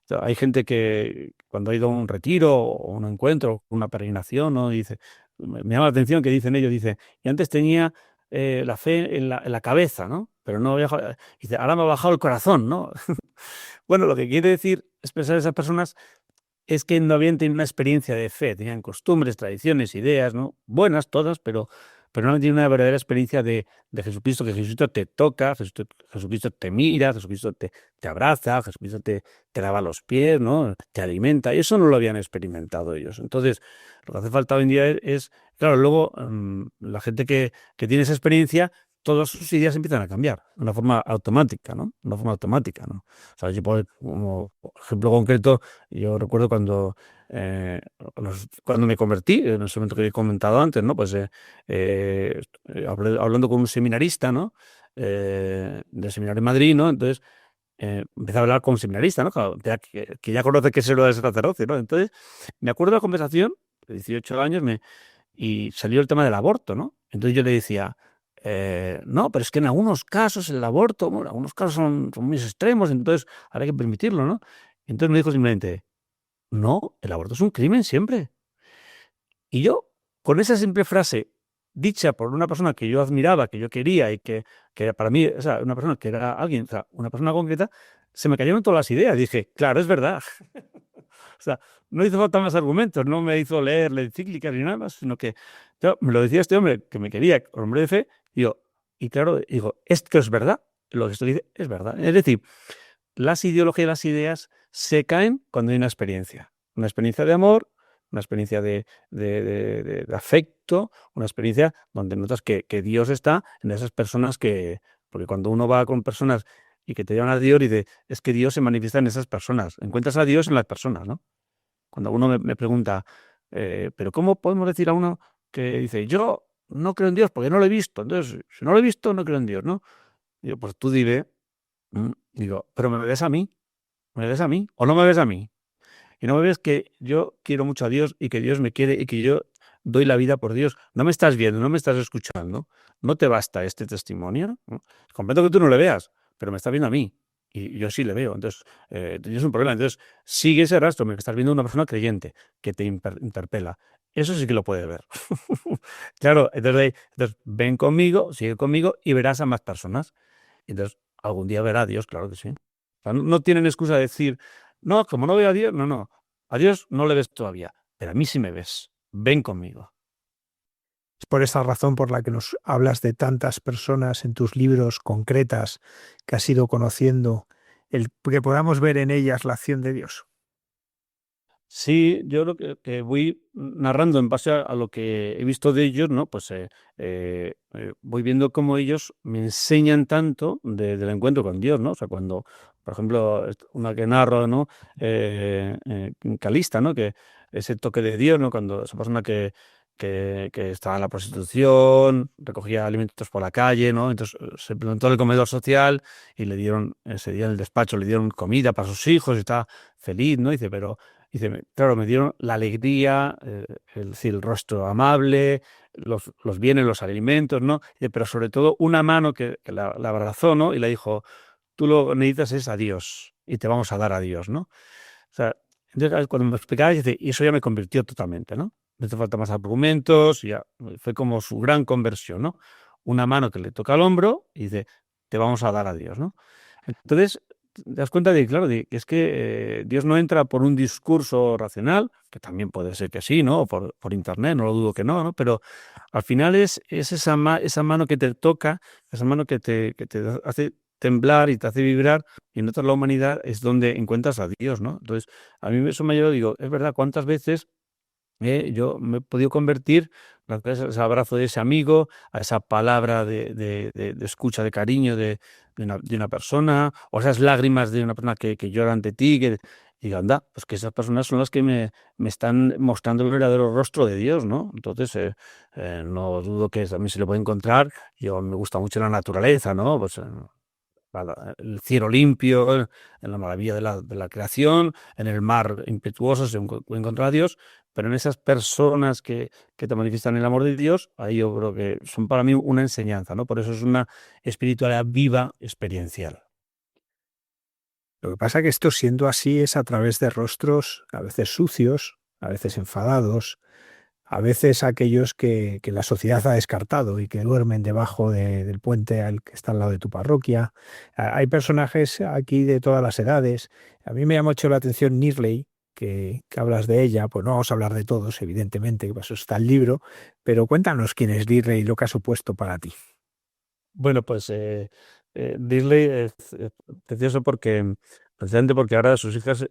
sea, hay gente que cuando ha ido a un retiro o un encuentro, una peregrinación, ¿no? Dice, me llama la atención que dicen ellos, dice, y antes tenía la fe en la cabeza, ¿no? Pero no había, dice, ahora me ha bajado el corazón, ¿no? Bueno, lo que quiere decir expresar esas personas es que no habían tenido una experiencia de fe, tenían costumbres, tradiciones, ideas, ¿no? Buenas todas, pero no han tenido una verdadera experiencia de Jesucristo, que Jesucristo te toca, Jesucristo te mira, Jesucristo te abraza, Jesucristo te lava los pies, ¿no? Te alimenta, y eso no lo habían experimentado ellos. Entonces, lo que hace falta hoy en día claro, luego la gente que tiene esa experiencia, todas sus ideas empiezan a cambiar de una forma automática, ¿no? Una forma automática, ¿no? O sea, yo como ejemplo concreto, yo recuerdo eh, cuando me convertí, en ese momento que he comentado antes, ¿no? Pues hablando con un seminarista, ¿no? Del seminario en Madrid, ¿no? Entonces empecé a hablar con un seminarista, ¿no? Claro, que ya conoce qué es lo del sacerdocio, ¿no? Entonces me acuerdo de la conversación, de 18 años, y salió el tema del aborto, ¿no? Entonces yo le decía, no, pero es que en algunos casos el aborto, bueno, algunos casos son muy extremos, entonces habrá que permitirlo, ¿no? Entonces me dijo simplemente, no, el aborto es un crimen siempre. Y yo, con esa simple frase dicha por una persona que yo admiraba, que yo quería y que para mí, o sea, una persona que era alguien, o sea, una persona concreta, se me cayeron todas las ideas. Dije, claro, es verdad. O sea, no hizo falta más argumentos, no me hizo leer la encíclica ni nada más, sino que me lo decía este hombre que me quería, hombre de fe, y yo, y claro, digo, esto es verdad, lo que esto dice es verdad. Es decir, las ideologías y las ideas se caen cuando hay una experiencia de amor, una experiencia de afecto, una experiencia donde notas que Dios está en esas personas porque cuando uno va con personas y que te llevan a Dios, dice, es que Dios se manifiesta en esas personas, encuentras a Dios en las personas, ¿no? Cuando uno me pregunta, pero ¿cómo podemos decir a uno que dice, yo no creo en Dios porque no lo he visto? Entonces, si no lo he visto, no creo en Dios, ¿no? Digo, pues tú dile, digo, pero ¿me ves a mí? ¿Me ves a mí? ¿O no me ves a mí? Y no me ves que yo quiero mucho a Dios y que Dios me quiere y que yo doy la vida por Dios. No me estás viendo, no me estás escuchando. ¿No te basta este testimonio? ¿No? Comprendo que tú no le veas, pero me estás viendo a mí. Y yo sí le veo. Entonces, tienes un problema. Entonces, sigue ese rastro. Me estás viendo una persona creyente que te interpela. Eso sí que lo puedes ver. Claro, entonces ven conmigo, sigue conmigo y verás a más personas. Entonces, algún día verá a Dios, claro que sí. O sea, no tienen excusa de decir, no, como no veo a Dios, no. A Dios no le ves todavía, pero a mí sí me ves. Ven conmigo. Es por esa razón por la que nos hablas de tantas personas en tus libros concretas que has ido conociendo, el que podamos ver en ellas la acción de Dios. Sí, yo lo que voy narrando en base a lo que he visto de ellos, ¿no? Pues voy viendo cómo ellos me enseñan tanto del encuentro con Dios, ¿no? O sea, cuando, por ejemplo, una que narro, ¿no? Calista, ¿no? Que ese toque de Dios, ¿no? Cuando esa persona que estaba en la prostitución, recogía alimentos por la calle, ¿no? Entonces se plantó en el comedor social y le dieron, ese día en el despacho, le dieron comida para sus hijos y estaba feliz, ¿no? Dice, claro, me dieron la alegría, el rostro amable, los bienes, los alimentos, ¿no? Dice, pero sobre todo una mano que la abrazó, ¿no? Y le dijo, tú lo que necesitas es a Dios y te vamos a dar a Dios, ¿no? O sea, entonces cuando me explicaba, dice, y eso ya me convirtió totalmente, ¿no? No hace falta más argumentos, y ya fue como su gran conversión, ¿no? Una mano que le toca al hombro y dice, te vamos a dar a Dios, ¿no? Entonces, te das cuenta de, claro, de que es que Dios no entra por un discurso racional, que también puede ser que sí, ¿no? O por internet, no lo dudo que no, pero al final es esa mano que te toca, esa mano que te hace temblar y te hace vibrar, y en toda la humanidad es donde encuentras a Dios, ¿no? Entonces, a mí eso me lleva, digo, es verdad, ¿cuántas veces Yo me he podido convertir, gracias a ese abrazo de ese amigo, a esa palabra de escucha, de cariño de una persona, o esas lágrimas de una persona que llora ante ti, que digo, anda, pues que esas personas son las que me están mostrando el verdadero rostro de Dios, ¿no? Entonces, no dudo que también se le puede encontrar. Yo me gusta mucho la naturaleza, ¿no? Pues el cielo limpio, en la maravilla de la creación, en el mar impetuoso se puede encontrar a Dios, pero en esas personas que te manifiestan el amor de Dios, ahí yo creo que son para mí una enseñanza, ¿no? Por eso es una espiritualidad viva, experiencial. Lo que pasa que esto, siendo así, es a través de rostros a veces sucios, a veces enfadados, a veces aquellos que la sociedad ha descartado y que duermen debajo del puente al que está al lado de tu parroquia. Hay personajes aquí de todas las edades. A mí me llama mucho la atención Nirley, que hablas de ella. Pues no vamos a hablar de todos, evidentemente, que para eso está el libro, pero cuéntanos quién es Nirley y lo que ha supuesto para ti. Bueno, pues Disney es precioso precisamente porque ahora sus hijos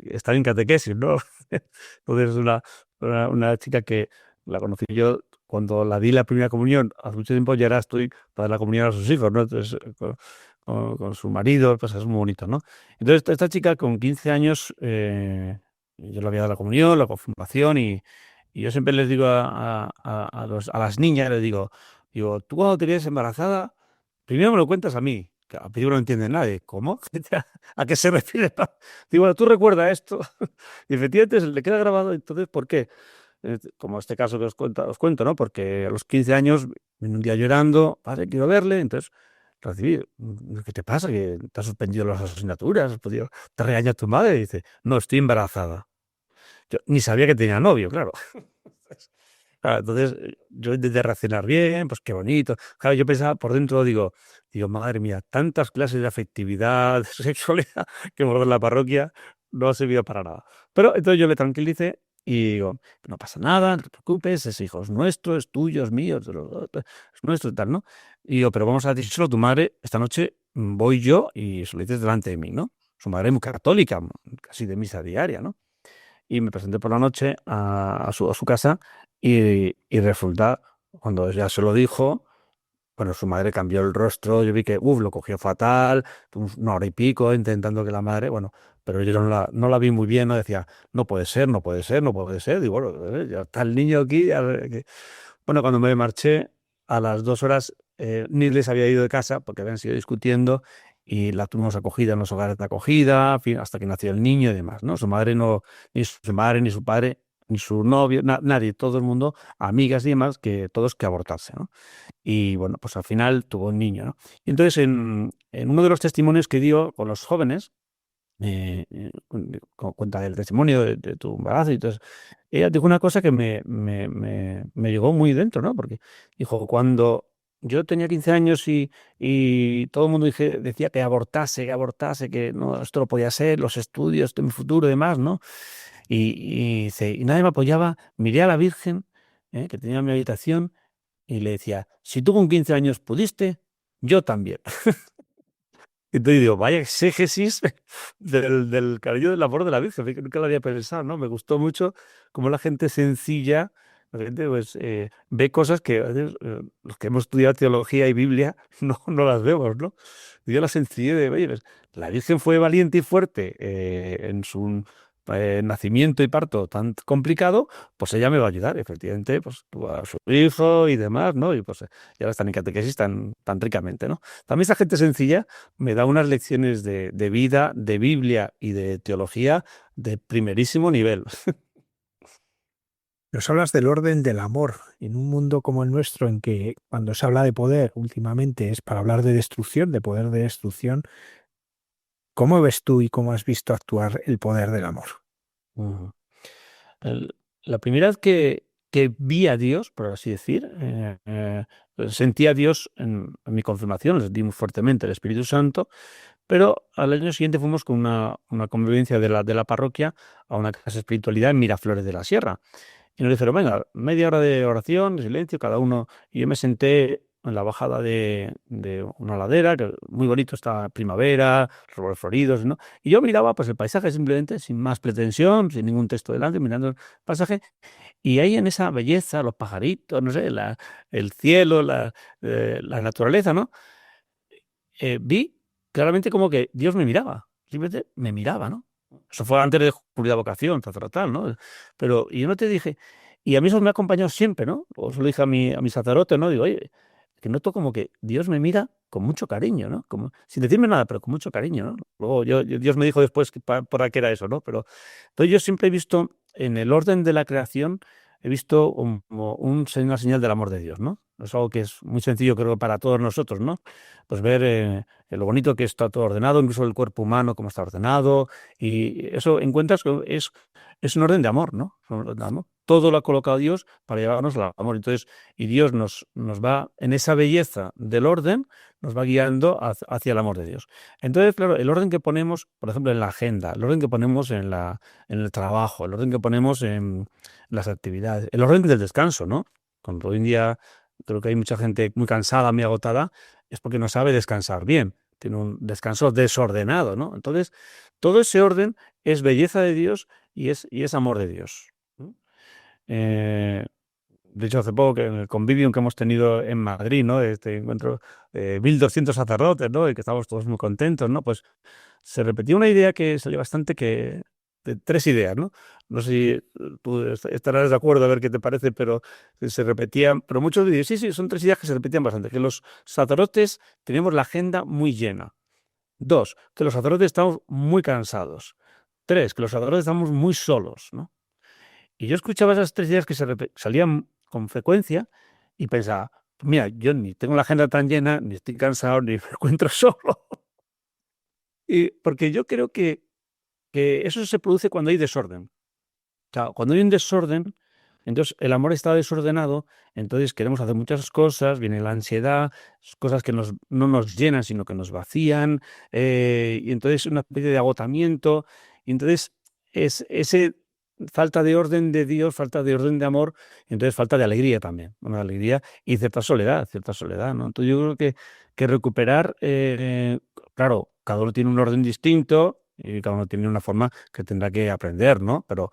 están en catequesis, ¿no? Entonces es una chica que la conocí yo cuando la di la primera comunión hace mucho tiempo, y ahora estoy para dar la comunión a sus hijos, ¿no? Entonces, con su marido, pues es muy bonito, ¿no? Entonces, esta chica con 15 años, yo le había dado la comunión, la confirmación, y yo siempre les digo a las niñas, les digo, tú cuando te quedes embarazada, primero me lo cuentas a mí, que al principio no entiende nadie. ¿Cómo? ¿A qué se refiere? Digo, bueno, tú recuerda esto. Y efectivamente se le queda grabado. Entonces, ¿por qué? Como este caso que os cuento, ¿no? Porque a los 15 años, vine un día llorando, padre, quiero verle. Entonces, recibí, ¿qué te pasa? ¿Que te has suspendido las asignaturas? ¿Te regaña tu madre? Y dice, no, estoy embarazada. Yo ni sabía que tenía novio, claro. Claro, entonces yo intenté reaccionar bien, pues qué bonito. Claro, yo pensaba por dentro, digo, madre mía, tantas clases de afectividad, de sexualidad que hemos dado en la parroquia, no ha servido para nada. Pero entonces yo le tranquilicé y digo, no pasa nada, no te preocupes, ese hijo es nuestro, es tuyo, es mío, es nuestro y tal, ¿no? Y digo, pero vamos a decírselo a tu madre, esta noche voy yo y se lo dices delante de mí, ¿no? Su madre es muy católica, casi de misa diaria, ¿no? Y me presenté por la noche a su casa y resulta, cuando ya se lo dijo, bueno, su madre cambió el rostro, yo vi que, lo cogió fatal, una hora y pico intentando que la madre, bueno, pero yo no la vi muy bien, no decía, no puede ser, no puede ser, no puede ser, digo, bueno, ya está el niño aquí. Bueno, cuando me marché, a las 2 horas, Nirles se había ido de casa porque habían sido discutiendo y la tuvimos acogida en los hogares de acogida, en fin, hasta que nació el niño y demás, ¿no? Su madre no, ni su madre, ni su padre, ni su novio, nadie, todo el mundo, amigas y demás, que todos que abortarse, ¿no? Y bueno, pues al final tuvo un niño, ¿no? Y entonces en uno de los testimonios que dio con los jóvenes, cuenta el testimonio de tu embarazo, y entonces ella dijo una cosa que me llegó muy dentro, ¿no? Porque dijo, cuando yo tenía 15 años y todo el mundo decía que abortase, que no, esto no podía ser, los estudios de mi futuro y demás, ¿no? Y nadie me apoyaba, miré a la Virgen, que tenía en mi habitación, y le decía, si tú con 15 años pudiste, yo también. Entonces digo, vaya exégesis del cariño del amor de la Virgen, que nunca lo había pensado, ¿no? Me gustó mucho cómo la gente sencilla, la gente pues, ve cosas que a veces, los que hemos estudiado teología y Biblia no las vemos, ¿no? Y yo la sencillez de, oye, pues, la Virgen fue valiente y fuerte en su nacimiento y parto tan complicado, pues ella me va a ayudar, efectivamente, pues tuvo a su hijo y demás, ¿no? Y pues ya están en catequesis tan ricamente, ¿no? También esa gente sencilla me da unas lecciones de vida, de Biblia y de teología de primerísimo nivel. Nos hablas del orden del amor en un mundo como el nuestro, en que cuando se habla de poder últimamente es para hablar de destrucción, de poder de destrucción. ¿Cómo ves tú y cómo has visto actuar el poder del amor? Ujú. La primera vez que vi a Dios, por así decir, sentí a Dios en mi confirmación, lo sentí muy fuertemente, el Espíritu Santo, pero al año siguiente fuimos con una convivencia de la parroquia a una casa de espiritualidad en Miraflores de la Sierra. Y nos dijeron, venga, media hora de oración, de silencio, cada uno. Y yo me senté en la bajada de una ladera, que muy bonito, está primavera, los árboles floridos, ¿no? Y yo miraba pues el paisaje simplemente, sin más pretensión, sin ningún texto delante, mirando el paisaje, y ahí en esa belleza, los pajaritos, no sé, el cielo, la naturaleza, ¿no? Vi claramente como que Dios me miraba, simplemente me miraba, ¿no? Eso fue antes de descubrir la vocación sacerdotal, ¿no? Pero y yo no te dije, y a mí eso me ha acompañado siempre, ¿no? O se lo dije a mi sacerdote, ¿no? Digo, oye, que noto como que Dios me mira con mucho cariño, ¿no? Como, sin decirme nada, pero con mucho cariño, ¿no? Luego Dios me dijo después para qué era eso, ¿no? Pero entonces yo siempre he visto en el orden de la creación, he visto como una señal del amor de Dios, ¿no? Es algo que es muy sencillo, creo, para todos nosotros, ¿no? Pues ver lo bonito que está todo ordenado, incluso el cuerpo humano, cómo está ordenado, y eso encuentras que es un orden de amor, ¿no? Es un orden de amor. Todo lo ha colocado Dios para llevarnos al amor. Entonces, y Dios nos va, en esa belleza del orden, nos va guiando hacia el amor de Dios. Entonces, claro, el orden que ponemos, por ejemplo, en la agenda, el orden que ponemos en el trabajo, el orden que ponemos en las actividades, el orden del descanso, ¿no? Cuando hoy en día creo que hay mucha gente muy cansada, muy agotada, es porque no sabe descansar bien, tiene un descanso desordenado, ¿no? Entonces, todo ese orden es belleza de Dios y es amor de Dios. Eh, de hecho, hace poco, que en el convivio que hemos tenido en Madrid, ¿no? Este encuentro de 1.200 sacerdotes, ¿no? Y que estábamos todos muy contentos, ¿no? Pues se repetía una idea que salió bastante, de tres ideas, ¿no? No sé si tú estarás de acuerdo, a ver qué te parece, pero se repetían, pero muchos dicen, sí, son tres ideas que se repetían bastante, que los sacerdotes tenemos la agenda muy llena. Dos, que los sacerdotes estamos muy cansados. Tres, que los sacerdotes estamos muy solos, ¿no? Y yo escuchaba esas tres ideas que salían con frecuencia y pensaba, mira, yo ni tengo la agenda tan llena, ni estoy cansado, ni me encuentro solo. Y porque yo creo que eso se produce cuando hay desorden. O sea, cuando hay un desorden, entonces el amor está desordenado, entonces queremos hacer muchas cosas, viene la ansiedad, cosas que no nos llenan, sino que nos vacían, y entonces una especie de agotamiento, y entonces es ese falta de orden de Dios, falta de orden de amor, y entonces falta de alegría también, una alegría y cierta soledad, ¿no? Entonces yo creo que recuperar, claro, cada uno tiene un orden distinto y cada uno tiene una forma que tendrá que aprender, ¿no? Pero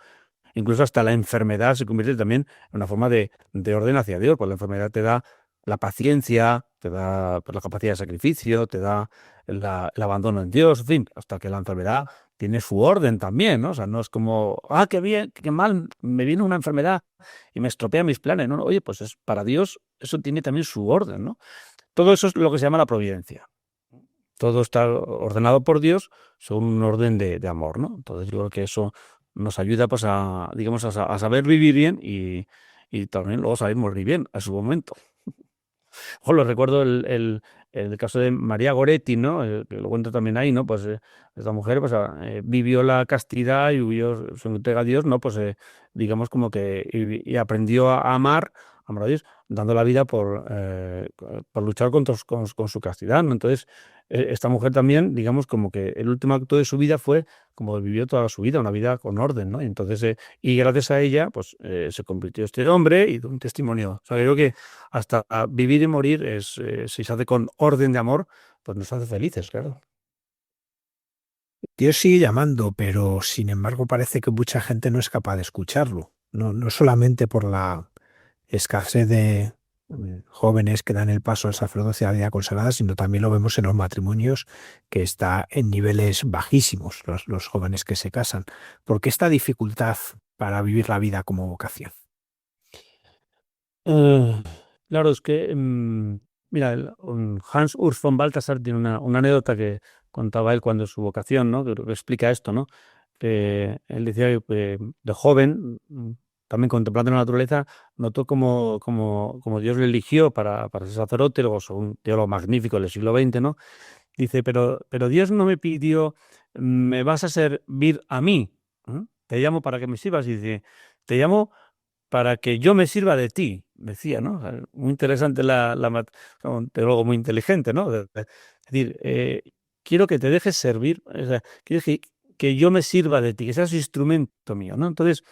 incluso hasta la enfermedad se convierte también en una forma de orden hacia Dios, porque la enfermedad te da la paciencia, te da pues, la capacidad de sacrificio, te da el abandono en Dios, en fin, hasta que la enfermedad tiene su orden también, ¿no? O sea, no es como, qué bien, qué mal, me viene una enfermedad y me estropea mis planes, ¿no? Oye, pues es para Dios, eso tiene también su orden, ¿no? Todo eso es lo que se llama la providencia. Todo está ordenado por Dios según un orden de amor, ¿no? Entonces yo creo que eso nos ayuda pues digamos, a saber vivir bien y también luego saber morir bien a su momento. Lo recuerdo el caso de María Goretti, ¿no? Que lo cuento también ahí, ¿no? Pues esta mujer pues, vivió la castidad y vivió su entrega a Dios, ¿no? Pues digamos como que y aprendió a amar a Dios, dando la vida por luchar con su castidad, ¿no? Entonces, esta mujer también, digamos, como que el último acto de su vida fue como vivió toda su vida, una vida con orden, ¿no? Y entonces, y gracias a ella, pues se convirtió este hombre y dio un testimonio. O sea, creo que hasta vivir y morir si se hace con orden de amor, pues nos hace felices, claro. Dios sigue llamando, pero sin embargo parece que mucha gente no es capaz de escucharlo. No solamente por la escasez de jóvenes que dan el paso al sacerdocio a la vida consagrada, sino también lo vemos en los matrimonios, que está en niveles bajísimos los jóvenes que se casan. ¿Por qué esta dificultad para vivir la vida como vocación? Eh, claro, es que, mira, Hans Urs von Balthasar tiene una anécdota que contaba él cuando su vocación, ¿no? Que explica esto, ¿no? Que él decía que de joven, también contemplando la naturaleza, notó como Dios le eligió para ser sacerdote, luego un teólogo magnífico del siglo XX, ¿no? Dice, pero Dios no me pidió, me vas a servir a mí, ¿eh? Te llamo para que me sirvas, y dice, te llamo para que yo me sirva de ti, decía, ¿no? O sea, muy interesante un teólogo muy inteligente, ¿no? Es decir, quiero que te dejes servir, o sea, quiero que yo me sirva de ti, que seas instrumento mío, ¿no? Entonces,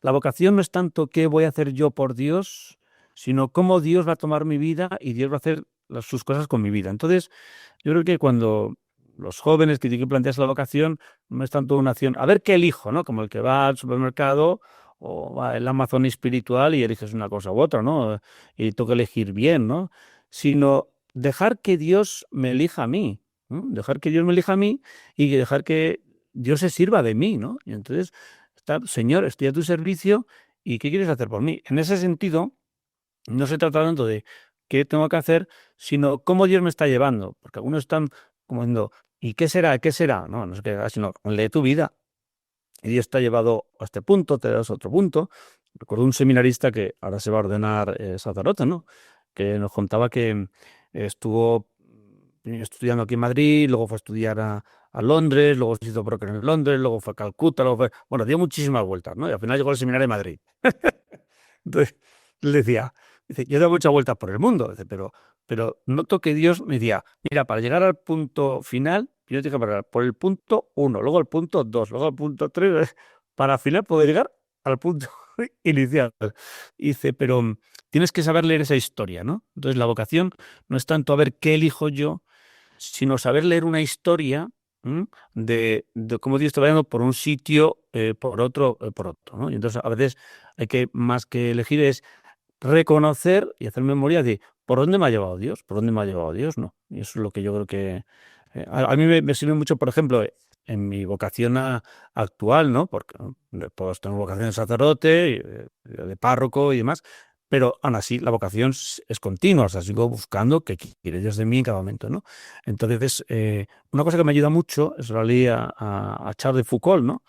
la vocación no es tanto qué voy a hacer yo por Dios, sino cómo Dios va a tomar mi vida y Dios va a hacer sus cosas con mi vida. Entonces, yo creo que cuando los jóvenes que tienen que plantearse la vocación, no es tanto una acción, a ver qué elijo, ¿no? Como el que va al supermercado o va al Amazon espiritual y eliges una cosa u otra, ¿no? Y tengo que elegir bien, ¿no? Sino dejar que Dios me elija a mí, ¿no? Dejar que Dios me elija a mí y dejar que Dios se sirva de mí, ¿no? Y entonces, Señor, estoy a tu servicio y ¿qué quieres hacer por mí? En ese sentido, no se trata tanto de qué tengo que hacer, sino cómo Dios me está llevando. Porque algunos están como diciendo, ¿y qué será? ¿Qué será? No, no sé qué, sino lee tu vida. Y Dios te ha llevado a este punto, te das otro punto. Recuerdo un seminarista que ahora se va a ordenar sacerdote, ¿no? Que nos contaba que estuvo estudiando aquí en Madrid, luego fue a estudiar a Londres, luego se hizo broker en Londres, luego fue a Calcuta, luego fue... Bueno, dio muchísimas vueltas, ¿no? Y al final llegó al seminario de Madrid. Entonces, le decía, dice, yo he dado muchas vueltas por el mundo, dice, pero noto que Dios me decía, mira, para llegar al punto final, yo tengo que parar por el punto 1, luego el punto 2, luego el punto 3, para al final poder llegar al punto inicial. Y dice, pero tienes que saber leer esa historia, ¿no? Entonces la vocación no es tanto a ver qué elijo yo, sino saber leer una historia de cómo Dios te va dando por un sitio, por otro, ¿no? Y entonces a veces hay que, más que elegir, es reconocer y hacer memoria de por dónde me ha llevado Dios, por dónde me ha llevado Dios, ¿no? Y eso es lo que yo creo que a mí me sirve mucho, por ejemplo, en mi vocación actual, ¿no? Porque pues, tengo vocación de sacerdote, de párroco y demás, pero aún así la vocación es continua, o sea, sigo buscando qué quiere Dios de mí en cada momento, ¿no? Entonces, una cosa que me ayuda mucho es la leí a Charles de Foucault, ¿no?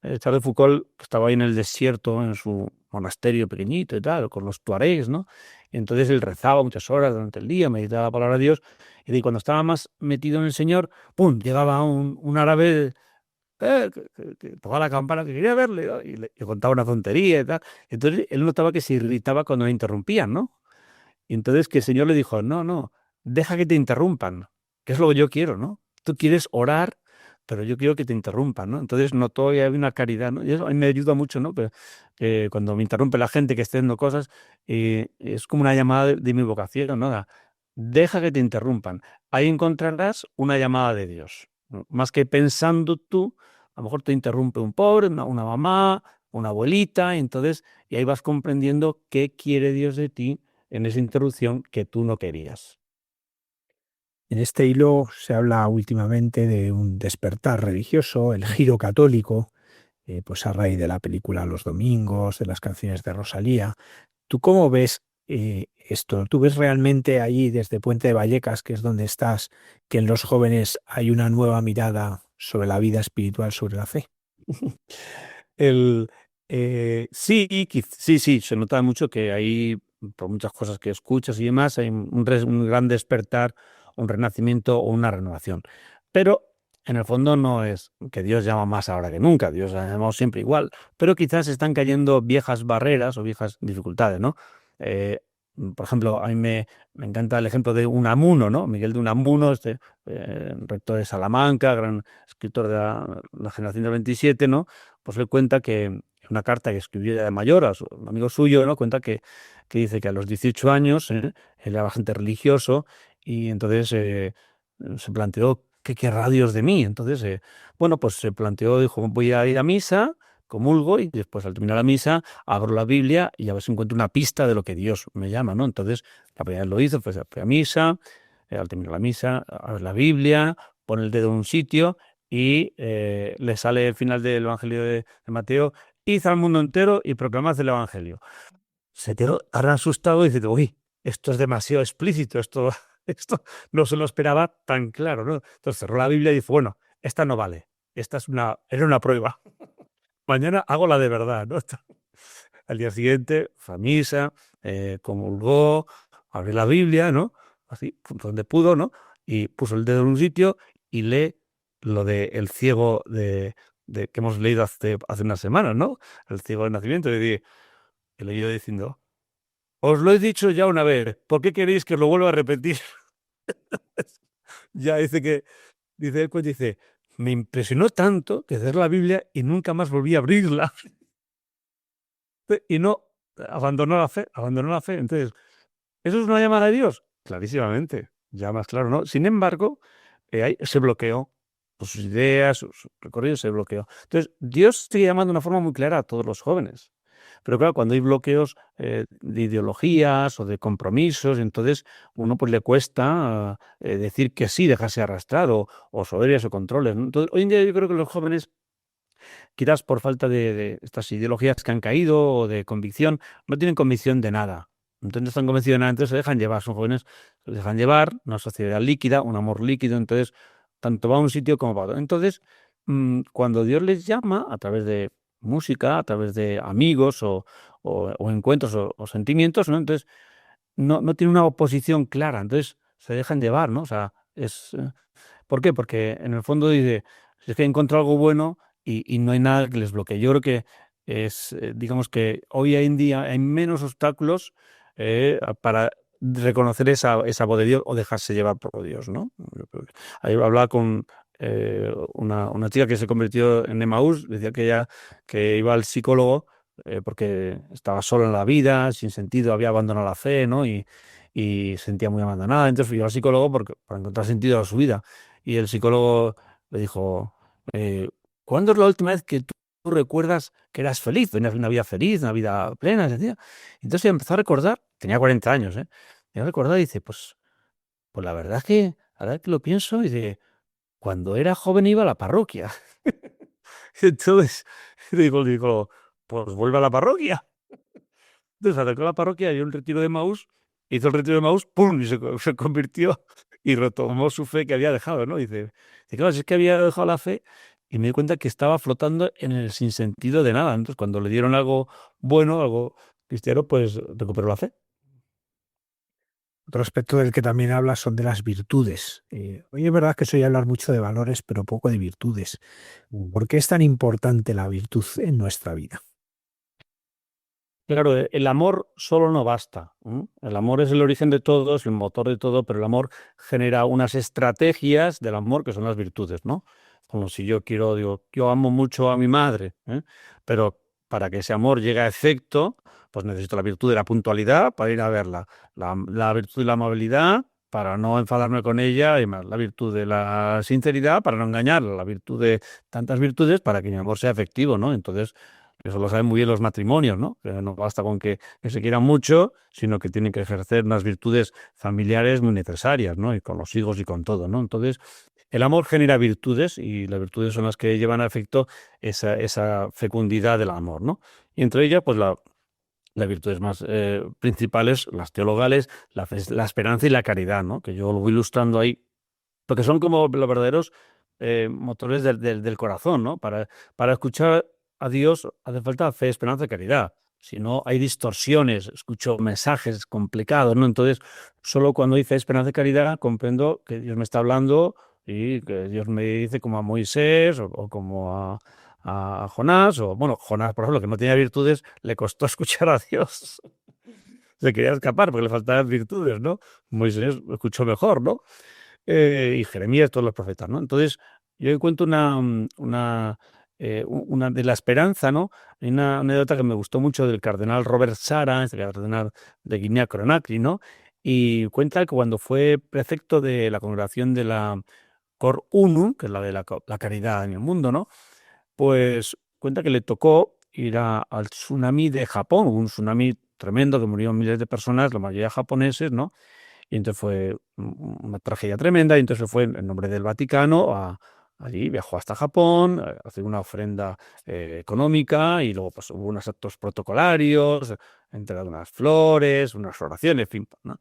Charles de Foucault estaba ahí en el desierto, en su monasterio pequeñito y tal, con los tuaregs, ¿no? Y entonces él rezaba muchas horas durante el día, meditaba la palabra de Dios, y cuando estaba más metido en el Señor, ¡pum!, llegaba un árabe que tocaba la campana, que quería verle, ¿no? Y le contaba una tontería y tal. Entonces él notaba que se irritaba cuando le interrumpían, ¿no? Y entonces que el Señor le dijo, no, deja que te interrumpan, que es lo que yo quiero, ¿no? Tú quieres orar, pero yo quiero que te interrumpan, ¿no? Entonces notó que había una caridad, ¿no? Y eso a mí me ayuda mucho, ¿no? Pero, cuando me interrumpe la gente que esté haciendo cosas, es como una llamada de mi vocación, ¿no? Deja que te interrumpan. Ahí encontrarás una llamada de Dios, ¿no? Más que pensando tú, a lo mejor te interrumpe un pobre, una mamá, una abuelita, y ahí vas comprendiendo qué quiere Dios de ti en esa interrupción que tú no querías. En este hilo se habla últimamente de un despertar religioso, el giro católico, pues a raíz de la película Los Domingos, de las canciones de Rosalía. ¿Tú cómo ves esto? ¿Tú ves realmente allí desde Puente de Vallecas, que es donde estás, que en los jóvenes hay una nueva mirada sobre la vida espiritual, sobre la fe? El, sí, se nota mucho que ahí, por muchas cosas que escuchas y demás, hay un gran despertar, un renacimiento o una renovación. Pero en el fondo no es que Dios llama más ahora que nunca, Dios ha llamado siempre igual, pero quizás están cayendo viejas barreras o viejas dificultades, ¿no? Eh, por ejemplo, a mí me encanta el ejemplo de Unamuno, ¿no? Miguel de Unamuno, rector de Salamanca, gran escritor de la generación del 27, ¿no? Pues él cuenta que en una carta que escribió ya de mayor a un amigo suyo, ¿no? Cuenta que dice que a los 18 años él era bastante religioso y entonces se planteó ¿qué querrá Dios de mí? Entonces, bueno, pues se planteó, dijo, voy a ir a misa, comulgo y después al terminar la misa abro la Biblia y a ver si encuentro una pista de lo que Dios me llama, ¿no? Entonces, la primera vez lo hizo, fue a misa, al terminar la misa, abre la Biblia, pone el dedo en un sitio y le sale el final del Evangelio de Mateo, id al mundo entero y proclamad el Evangelio. Se quedó tan asustado y dice, uy, esto es demasiado explícito, esto no se lo esperaba tan claro, ¿no? Entonces cerró la Biblia y dijo, bueno, esta no vale, era una prueba. Mañana hago la de verdad, ¿no? Al día siguiente fue a misa, comulgó, abrió la Biblia, ¿no? Así, donde pudo, ¿no? Y puso el dedo en un sitio y lee lo de el ciego que hemos leído hace unas semanas, ¿no? El ciego del nacimiento. Y leyó diciendo, os lo he dicho ya una vez, ¿por qué queréis que lo vuelva a repetir? Ya dice, me impresionó tanto que cerré la Biblia y nunca más volví a abrirla. Y no abandonó la fe. Entonces, ¿eso es una llamada de Dios? Clarísimamente, ya más claro, ¿no? Sin embargo, se bloqueó. Sus ideas, sus recorridos se bloqueó. Entonces, Dios sigue llamando de una forma muy clara a todos los jóvenes. Pero claro, cuando hay bloqueos de ideologías o de compromisos, entonces uno pues le cuesta decir que sí, dejarse arrastrar o soberbias o controles, ¿no? Entonces, hoy en día yo creo que los jóvenes, quizás por falta de estas ideologías que han caído o de convicción, no tienen convicción de nada. Entonces no están convencidos de nada, entonces se dejan llevar, son jóvenes, se dejan llevar, una sociedad líquida, un amor líquido, entonces tanto va a un sitio como va a otro. Entonces, cuando Dios les llama a través de música, a través de amigos o encuentros o sentimientos, ¿no? Entonces no tiene una oposición clara, entonces se dejan llevar, ¿no? O sea, ¿por qué? Porque en el fondo dice, si es que encuentro algo bueno y no hay nada que les bloquee. Yo creo que digamos que hoy en día hay menos obstáculos para reconocer esa voz de Dios o dejarse llevar por Dios, ¿no? Yo creo que- Ayer hablaba con una chica que se convirtió en Emaús, decía que ella que iba al psicólogo porque estaba sola en la vida, sin sentido, había abandonado la fe, ¿no? Y se sentía muy abandonada. Entonces fui al psicólogo para encontrar sentido a su vida. Y el psicólogo le dijo, eh, ¿cuándo es la última vez que tú recuerdas que eras feliz? Tenías una vida feliz, una vida plena, sencilla. Entonces ella empezó a recordar, tenía 40 años, ¿eh? Y a recordar y dice, pues la verdad es que, ahora que lo pienso, dice, cuando era joven iba a la parroquia. Entonces, digo, pues vuelve a la parroquia. Entonces atacó la parroquia, dio un retiro de Maús, hizo el retiro de Maús, ¡pum! Y se convirtió y retomó su fe que había dejado, ¿no? Dice, claro, si es que había dejado la fe y me di cuenta que estaba flotando en el sinsentido de nada. Entonces, cuando le dieron algo bueno, algo cristiano, pues recuperó la fe. Otro aspecto del que también hablas son de las virtudes. Hoy es verdad que soy hablar mucho de valores, pero poco de virtudes. ¿Por qué es tan importante la virtud en nuestra vida? Claro, el amor solo no basta. El amor es el origen de todo, es el motor de todo, pero el amor genera unas estrategias del amor que son las virtudes, ¿no? Como si yo digo, yo amo mucho a mi madre, pero para que ese amor llegue a efecto, pues necesito la virtud de la puntualidad para ir a verla, la virtud de la amabilidad para no enfadarme con ella, y más la virtud de la sinceridad para no engañarla, la virtud de tantas virtudes para que mi amor sea efectivo, ¿no? Entonces, eso lo saben muy bien los matrimonios, ¿no? Que no basta con que se quieran mucho, sino que tienen que ejercer unas virtudes familiares muy necesarias, ¿no? Y con los hijos y con todo, ¿no? Entonces, el amor genera virtudes y las virtudes son las que llevan a efecto esa fecundidad del amor, ¿no? Y entre ellas, pues las virtudes más principales, las teologales, la esperanza y la caridad, ¿no? Que yo lo voy ilustrando ahí, porque son como los verdaderos motores del corazón, ¿no? Para escuchar a Dios hace falta fe, esperanza y caridad. Si no, hay distorsiones, escucho mensajes complicados, ¿no? Entonces, solo cuando hay fe, esperanza y caridad comprendo que Dios me está hablando y que Dios me dice como a Moisés o como a Jonás, o bueno, Jonás, por ejemplo, que no tenía virtudes, le costó escuchar a Dios. Se quería escapar porque le faltaban virtudes, ¿no? Moisés escuchó mejor, ¿no? Y Jeremías, todos los profetas, ¿no? Entonces, yo encuentro una de la esperanza, ¿no? Hay una anécdota que me gustó mucho del cardenal Robert Sara, este cardenal de Guinea-Conakry, ¿no? Y cuenta que cuando fue prefecto de la congregación de la Cor Unu, que es la de la caridad en el mundo, ¿no? Pues cuenta que le tocó ir al tsunami de Japón, un tsunami tremendo que murieron miles de personas, la mayoría japoneses, ¿no? Y entonces fue una tragedia tremenda, y entonces fue en nombre del Vaticano allí, viajó hasta Japón, a hacer una ofrenda económica, y luego pues hubo unos actos protocolarios, entregado unas flores, unas oraciones, en fin, ¿no?